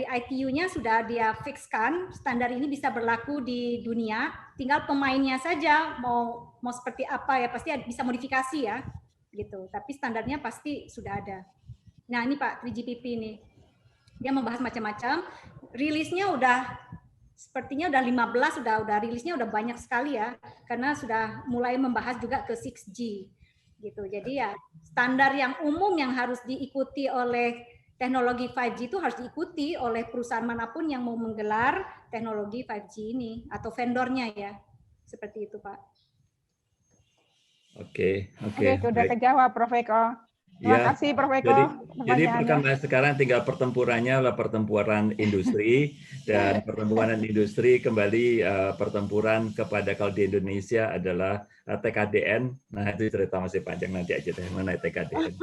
ITU-nya sudah dia fixkan standar ini bisa berlaku di dunia, tinggal pemainnya saja mau seperti apa ya, pasti bisa modifikasi ya gitu, tapi standarnya pasti sudah ada. Nah, ini Pak 3GPP ini. Dia membahas macam-macam. Rilisnya sepertinya udah 15, udah rilisnya udah banyak sekali ya, karena sudah mulai membahas juga ke 6G. Gitu. Jadi ya standar yang umum yang harus diikuti oleh teknologi 5G itu harus diikuti oleh perusahaan manapun yang mau menggelar teknologi 5G ini atau vendornya ya. Seperti itu, Pak. Oke, sudah kejawab Prof. Eko. Terima kasih Prof. Eko. Jadi perkembangan sekarang tinggal pertempurannya adalah pertempuran industri, dan pertempuran industri kembali pertempuran kepada kalau di Indonesia adalah TKDN. Nah, itu cerita masih panjang, nanti aja deh mengenai TKDN.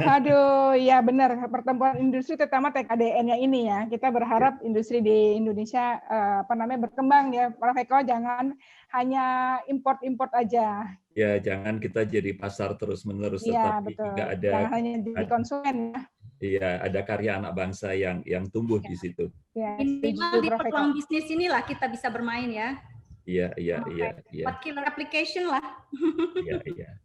Aduh, ya benar, pertempuran industri terutama TKDN-nya ini ya. Kita berharap industri di Indonesia berkembang ya. Prof. Eko, jangan hanya import aja. Ya, jangan kita jadi pasar terus-menerus, ya, tetapi betul. juga ada jangan hanya jadi konsumen ya. Iya, ada karya anak bangsa yang tumbuh di situ. Ya, minimal di peluang bisnis inilah kita bisa bermain ya. Iya. What killer application lah. Iya.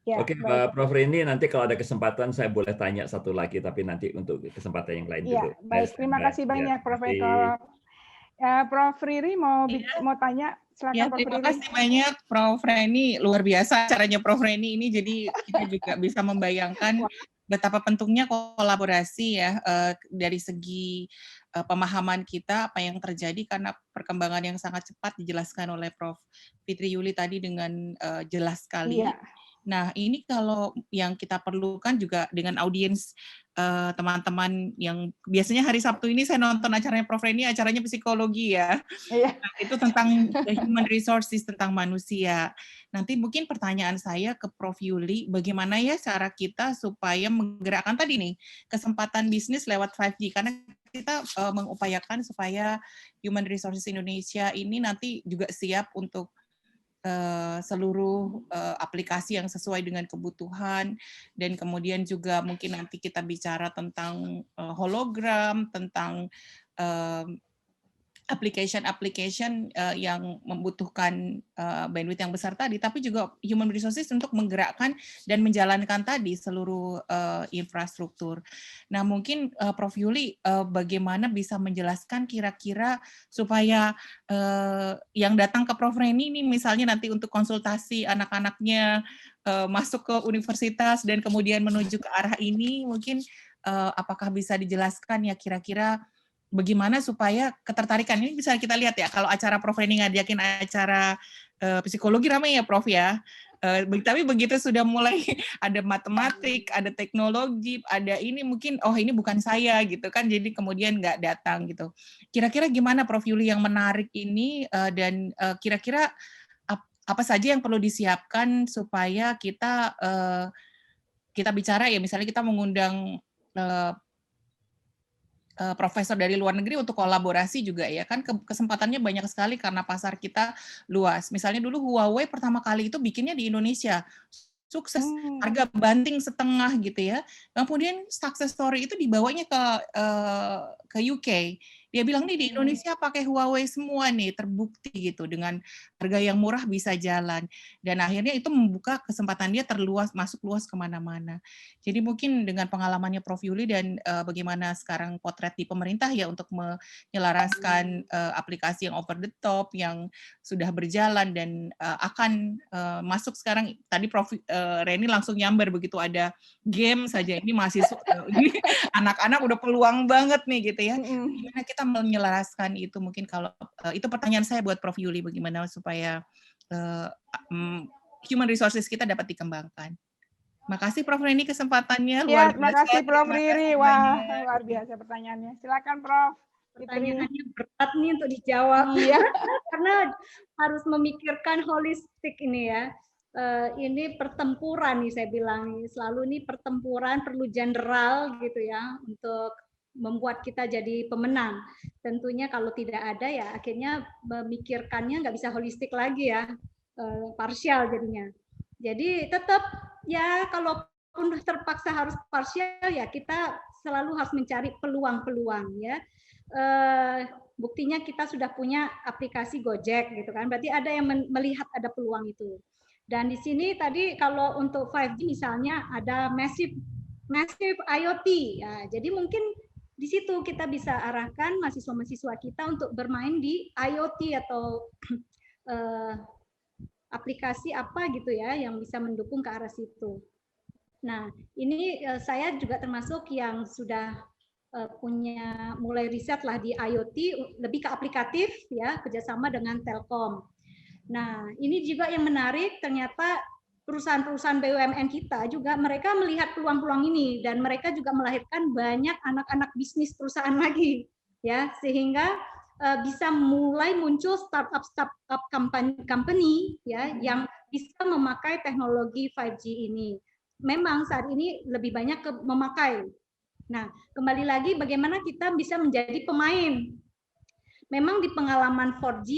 Ya, oke, Prof. Reni, nanti kalau ada kesempatan saya boleh tanya satu lagi, tapi nanti untuk kesempatan yang lain dulu. Baik, terima kasih banyak Prof. Eko. Prof. Riri mau tanya, silakan Prof. Riri. Terima kasih banyak Prof. Reni, luar biasa caranya Prof. Reni ini, jadi kita juga bisa membayangkan betapa pentingnya kolaborasi ya dari segi pemahaman kita apa yang terjadi, karena perkembangan yang sangat cepat dijelaskan oleh Prof. Fitri Yuli tadi dengan jelas sekali. Iya. Nah, ini kalau yang kita perlukan juga dengan audiens teman-teman yang biasanya hari Sabtu ini saya nonton acaranya Prof. Reni, acaranya psikologi ya. Nah, itu tentang human resources, tentang manusia. Nanti mungkin pertanyaan saya ke Prof. Yuli, bagaimana ya cara kita supaya menggerakkan tadi nih kesempatan bisnis lewat 5G, karena kita mengupayakan supaya human resources Indonesia ini nanti juga siap untuk seluruh aplikasi yang sesuai dengan kebutuhan, dan kemudian juga mungkin nanti kita bicara tentang hologram, tentang application yang membutuhkan bandwidth yang besar tadi, tapi juga human resources untuk menggerakkan dan menjalankan tadi seluruh infrastruktur. Nah, mungkin Prof. Yuli bagaimana bisa menjelaskan kira-kira supaya yang datang ke Prof. Reni ini misalnya nanti untuk konsultasi anak-anaknya masuk ke universitas dan kemudian menuju ke arah ini, mungkin apakah bisa dijelaskan ya kira-kira bagaimana supaya ketertarikan ini bisa kita lihat ya, kalau acara Prof. Reni ngajakin acara psikologi ramai ya Prof ya, tapi begitu sudah mulai ada matematik, ada teknologi, ada ini mungkin, oh ini bukan saya gitu kan, jadi kemudian nggak datang gitu. Kira-kira gimana Prof. Yuli yang menarik ini, dan kira-kira apa saja yang perlu disiapkan supaya kita bicara ya, misalnya kita mengundang profesor dari luar negeri untuk kolaborasi juga ya, kan kesempatannya banyak sekali karena pasar kita luas. Misalnya dulu Huawei pertama kali itu bikinnya di Indonesia, sukses, harga banting setengah gitu ya. Kemudian success story itu dibawanya ke UK. Dia bilang nih di Indonesia pakai Huawei semua nih, terbukti gitu dengan harga yang murah bisa jalan. Dan akhirnya itu membuka kesempatan dia masuk luas kemana-mana. Jadi mungkin dengan pengalamannya Prof. Yuli dan bagaimana sekarang potret di pemerintah ya untuk menyelaraskan aplikasi yang over the top yang sudah berjalan dan akan masuk sekarang, tadi Prof. Reni langsung nyamber begitu ada game saja, ini mahasiswa, ini anak-anak udah peluang banget nih gitu ya. Gimana kita menyelaraskan itu, mungkin kalau itu pertanyaan saya buat Prof. Yuli, bagaimana supaya human resources kita dapat dikembangkan. Makasih Prof. Reni kesempatannya. Ya, terima kasih Prof. Riri. Wah, luar biasa pertanyaannya. Silakan Prof. Pertanyaannya berat nih untuk dijawab. Iya. Karena harus memikirkan holistik ini ya. Ini pertempuran nih saya bilang. Selalu ini pertempuran perlu general gitu ya untuk membuat kita jadi pemenang. Tentunya kalau tidak ada ya akhirnya memikirkannya nggak bisa holistik lagi ya, parsial jadinya. Jadi tetap ya kalaupun terpaksa harus parsial ya kita selalu harus mencari peluang-peluang ya. Buktinya kita sudah punya aplikasi Gojek gitu kan, berarti ada yang melihat ada peluang itu. Dan di sini tadi kalau untuk 5G misalnya ada massive IoT ya, jadi mungkin di situ kita bisa arahkan mahasiswa-mahasiswa kita untuk bermain di IoT atau aplikasi apa gitu ya yang bisa mendukung ke arah situ. Nah, ini saya juga termasuk yang sudah punya mulai riset lah di IoT, lebih ke aplikatif ya, kerjasama dengan Telkom. Nah, ini juga yang menarik, ternyata perusahaan-perusahaan BUMN kita juga mereka melihat peluang-peluang ini dan mereka juga melahirkan banyak anak-anak bisnis perusahaan lagi ya, sehingga bisa mulai muncul startup company ya yang bisa memakai teknologi 5G ini. Memang saat ini lebih banyak memakai. Nah, kembali lagi bagaimana kita bisa menjadi pemain. Memang di pengalaman 4G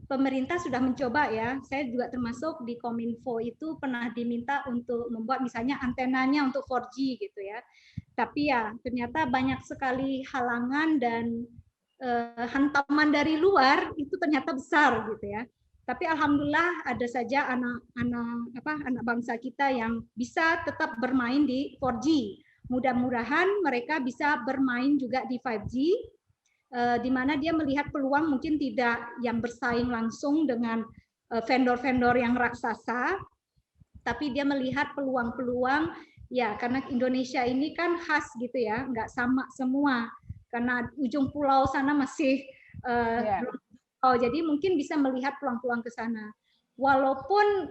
pemerintah sudah mencoba ya, saya juga termasuk di Kominfo itu pernah diminta untuk membuat misalnya antenanya untuk 4G gitu ya. Tapi ya ternyata banyak sekali halangan dan hantaman dari luar itu ternyata besar gitu ya. Tapi alhamdulillah ada saja anak bangsa kita yang bisa tetap bermain di 4G. Mudah-mudahan mereka bisa bermain juga di 5G. Di mana dia melihat peluang mungkin tidak yang bersaing langsung dengan vendor-vendor yang raksasa, tapi dia melihat peluang-peluang ya karena Indonesia ini kan khas gitu ya, nggak sama semua karena ujung pulau sana masih jadi mungkin bisa melihat peluang-peluang ke sana. Walaupun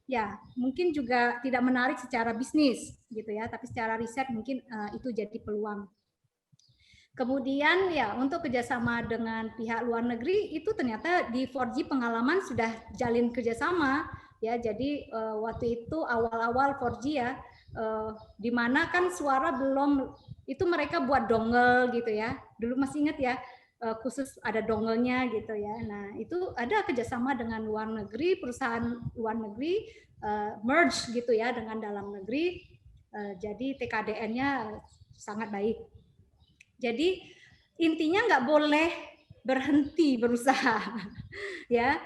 ya mungkin juga tidak menarik secara bisnis gitu ya, tapi secara riset mungkin itu jadi peluang. Kemudian ya untuk kerjasama dengan pihak luar negeri itu ternyata di 4G pengalaman sudah jalin kerjasama ya. Jadi waktu itu awal-awal 4G ya, di mana kan suara belum, itu mereka buat dongle gitu ya. Dulu masih ingat ya, khusus ada dongelnya gitu ya. Nah itu ada kerjasama dengan luar negeri, perusahaan luar negeri merge gitu ya dengan dalam negeri. Jadi TKDN-nya sangat baik. Jadi intinya nggak boleh berhenti berusaha. Ya.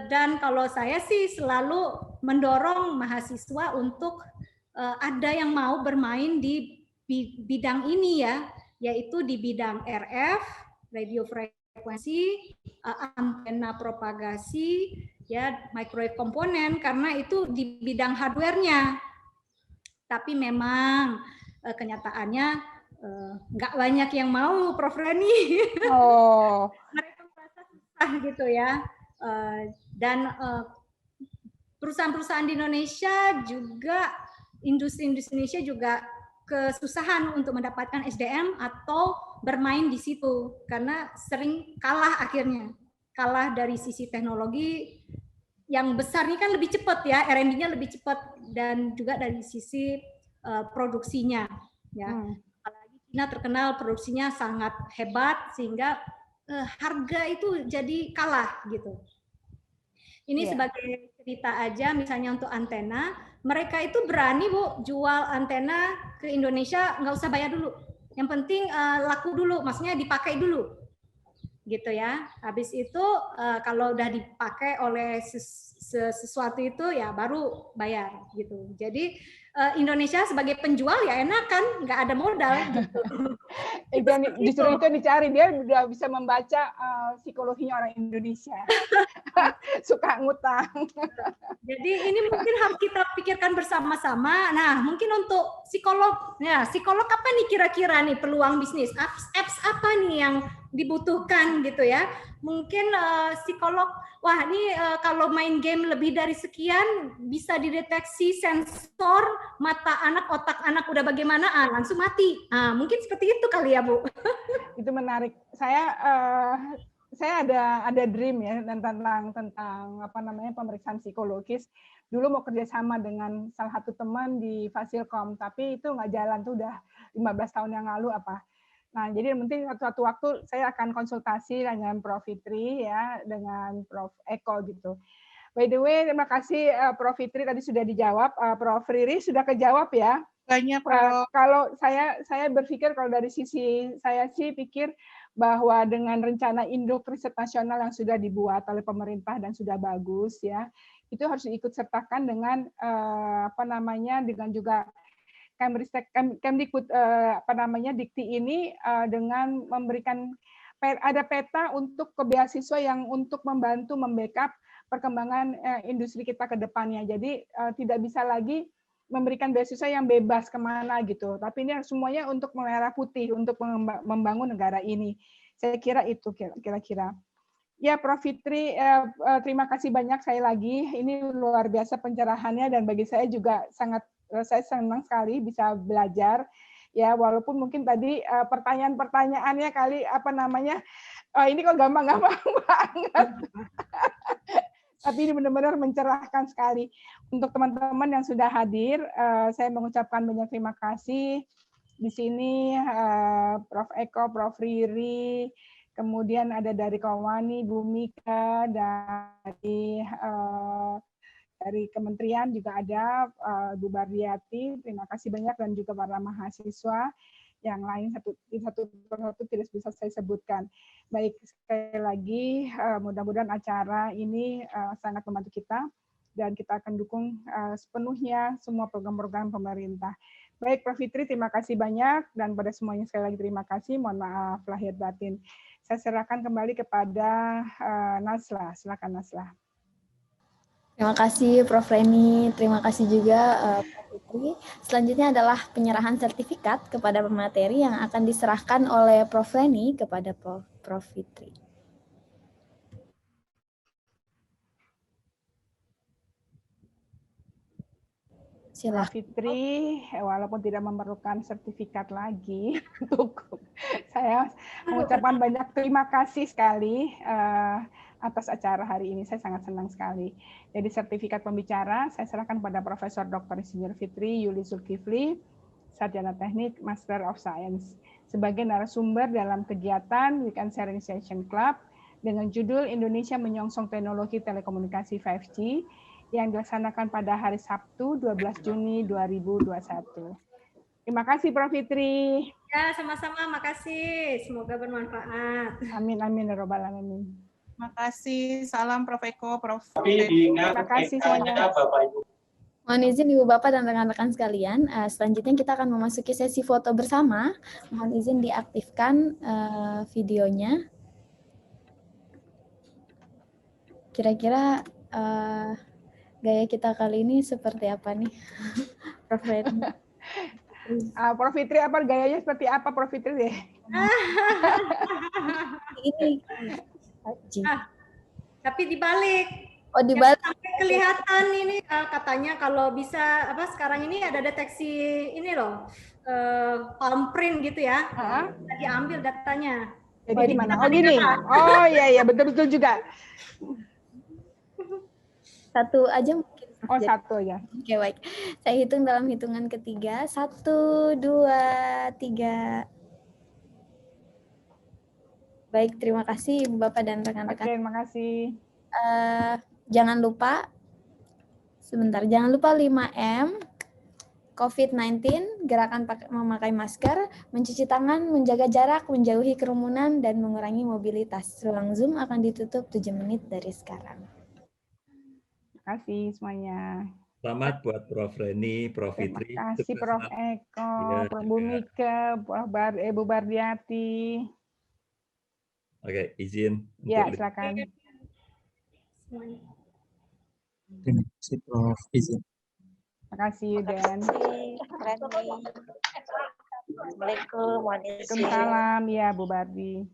Dan kalau saya sih selalu mendorong mahasiswa untuk ada yang mau bermain di bidang ini ya, yaitu di bidang RF, radio frekuensi, antena propagasi, ya, microwave komponen, karena itu di bidang hardware-nya. Tapi memang kenyataannya nggak banyak yang mau, Prof. Reni. Oh. Mereka merasa susah gitu ya. Dan perusahaan-perusahaan di Indonesia juga, industri-industri Indonesia juga kesusahan untuk mendapatkan SDM atau bermain di situ karena sering kalah akhirnya. Kalah dari sisi teknologi yang besar ini kan lebih cepat ya, R&D-nya lebih cepat, dan juga dari sisi produksinya ya. Apalagi China terkenal produksinya sangat hebat sehingga harga itu jadi kalah gitu. Ini sebagai cerita aja, misalnya untuk antena, mereka itu berani Bu jual antena ke Indonesia nggak usah bayar dulu. Yang penting laku dulu, maksudnya dipakai dulu. Gitu ya. Habis itu kalau udah dipakai oleh sesuatu itu ya baru bayar gitu. Jadi Indonesia sebagai penjual ya enak kan, nggak ada modal gitu. Justru itu yang dicari, dia udah bisa membaca psikologinya orang Indonesia. Suka ngutang. Jadi ini mungkin harus kita pikirkan bersama-sama. Nah, mungkin untuk psikolog, ya psikolog apa nih kira-kira nih peluang bisnis? Apps apa nih yang dibutuhkan gitu ya? Mungkin psikolog, wah ini kalau main game lebih dari sekian bisa dideteksi sensor mata anak, otak anak udah bagaimana, langsung mati. Mungkin seperti itu kali ya Bu. Itu menarik. Saya ada dream ya tentang apa namanya pemeriksaan psikologis. Dulu mau kerjasama dengan salah satu teman di Fasilkom, tapi itu nggak jalan tuh udah 15 tahun yang lalu apa. Nah, jadi penting suatu waktu saya akan konsultasi dengan Prof. Fitri ya, dengan Prof. Eko gitu. By the way, terima kasih Prof. Fitri tadi sudah dijawab. Prof. Riri sudah kejawab ya. Banyak, Prof. Kalau saya berpikir kalau dari sisi saya sih pikir bahwa dengan rencana induk riset nasional yang sudah dibuat oleh pemerintah dan sudah bagus ya, itu harus diikut sertakan dengan apa namanya dengan juga Kemdikbud Dikti ini dengan memberikan ada peta untuk ke beasiswa yang untuk membantu membackup perkembangan industri kita ke depannya. Jadi tidak bisa lagi memberikan beasiswa yang bebas kemana gitu. Tapi ini semuanya untuk merah putih, untuk membangun negara ini. Saya kira itu kira-kira. Ya, Prof. Fitri, terima kasih banyak sekali lagi. Ini luar biasa pencerahannya dan bagi saya juga saya senang sekali bisa belajar. Ya, walaupun mungkin tadi pertanyaan-pertanyaannya kali apa namanya, ini kok gampang-gampang banget. Tapi ini benar-benar mencerahkan sekali. Untuk teman-teman yang sudah hadir, saya mengucapkan banyak terima kasih. Di sini Prof. Eko, Prof. Riri, kemudian ada dari Kawani, Bu Mika, dari kementerian juga ada Bu Bardiati, terima kasih banyak, dan juga para mahasiswa yang lain satu persatu tidak bisa saya sebutkan. Baik, sekali lagi mudah-mudahan acara ini sangat membantu kita dan kita akan dukung sepenuhnya semua program-program pemerintah. Baik, Prof. Fitri, terima kasih banyak, dan pada semuanya sekali lagi terima kasih. Mohon maaf lahir batin. Saya serahkan kembali kepada Nasla. Silakan Nasla. Terima kasih Prof. Reni, terima kasih juga Prof. Fitri. Selanjutnya adalah penyerahan sertifikat kepada pemateri yang akan diserahkan oleh Prof. Reni kepada Prof. Fitri. Prof. Fitri, walaupun tidak memerlukan sertifikat lagi, untuk saya mengucapkan banyak terima kasih sekali atas acara hari ini. Saya sangat senang sekali. Jadi sertifikat pembicara saya serahkan pada Profesor Dr. Insinyur Fitri Yuli Zulkifli, Sarjana Teknik Master of Science, sebagai narasumber dalam kegiatan Weekend Sharing Session Club dengan judul Indonesia Menyongsong Teknologi Telekomunikasi 5G yang dilaksanakan pada hari Sabtu 12 Juni 2021. Terima kasih Prof. Fitri. Ya, sama-sama. Makasih. Semoga bermanfaat. Amin, amin, ya robbal alamin. Terima kasih. Salam Prof. Eko, Prof. Tapi diingat Terima kasih PK-nya semuanya. Bapak Ibu. Mohon izin Ibu Bapak dan rekan-rekan sekalian, selanjutnya kita akan memasuki sesi foto bersama. Mohon izin diaktifkan videonya. Kira-kira gaya kita kali ini seperti apa nih, Prof. Reni? Prof. Fitri, apa gayanya seperti apa, Prof. Fitri deh? Ini. Tapi dibalik. Oh, dibalik. Sampai kelihatan ini katanya kalau bisa sekarang ini ada deteksi ini loh, palm print gitu ya. Bisa diambil datanya. Jadi gimana? Oh gini. Oh iya, betul-betul juga. Satu aja mungkin. Oh, satu aja. Oke, baik. Saya hitung dalam hitungan ketiga. 1, 2, 3. Baik, terima kasih Ibu Bapak dan rekan-rekan. Oke, terima kasih. Jangan lupa, sebentar, jangan lupa 5M, COVID-19, gerakan memakai masker, mencuci tangan, menjaga jarak, menjauhi kerumunan, dan mengurangi mobilitas. Ruang Zoom akan ditutup 7 menit dari sekarang. Terima kasih semuanya. Selamat buat Prof. Reni, Prof. Fitri. Terima kasih Prof. Eko, Ya, Prof. Bumika, Ibu Bardiati. Oke, izin. Ya, silakan. Terima kasih Prof. Izin. Terima kasih, Dan. Assalamualaikum. Waalaikumsalam, ya Bu Bardi.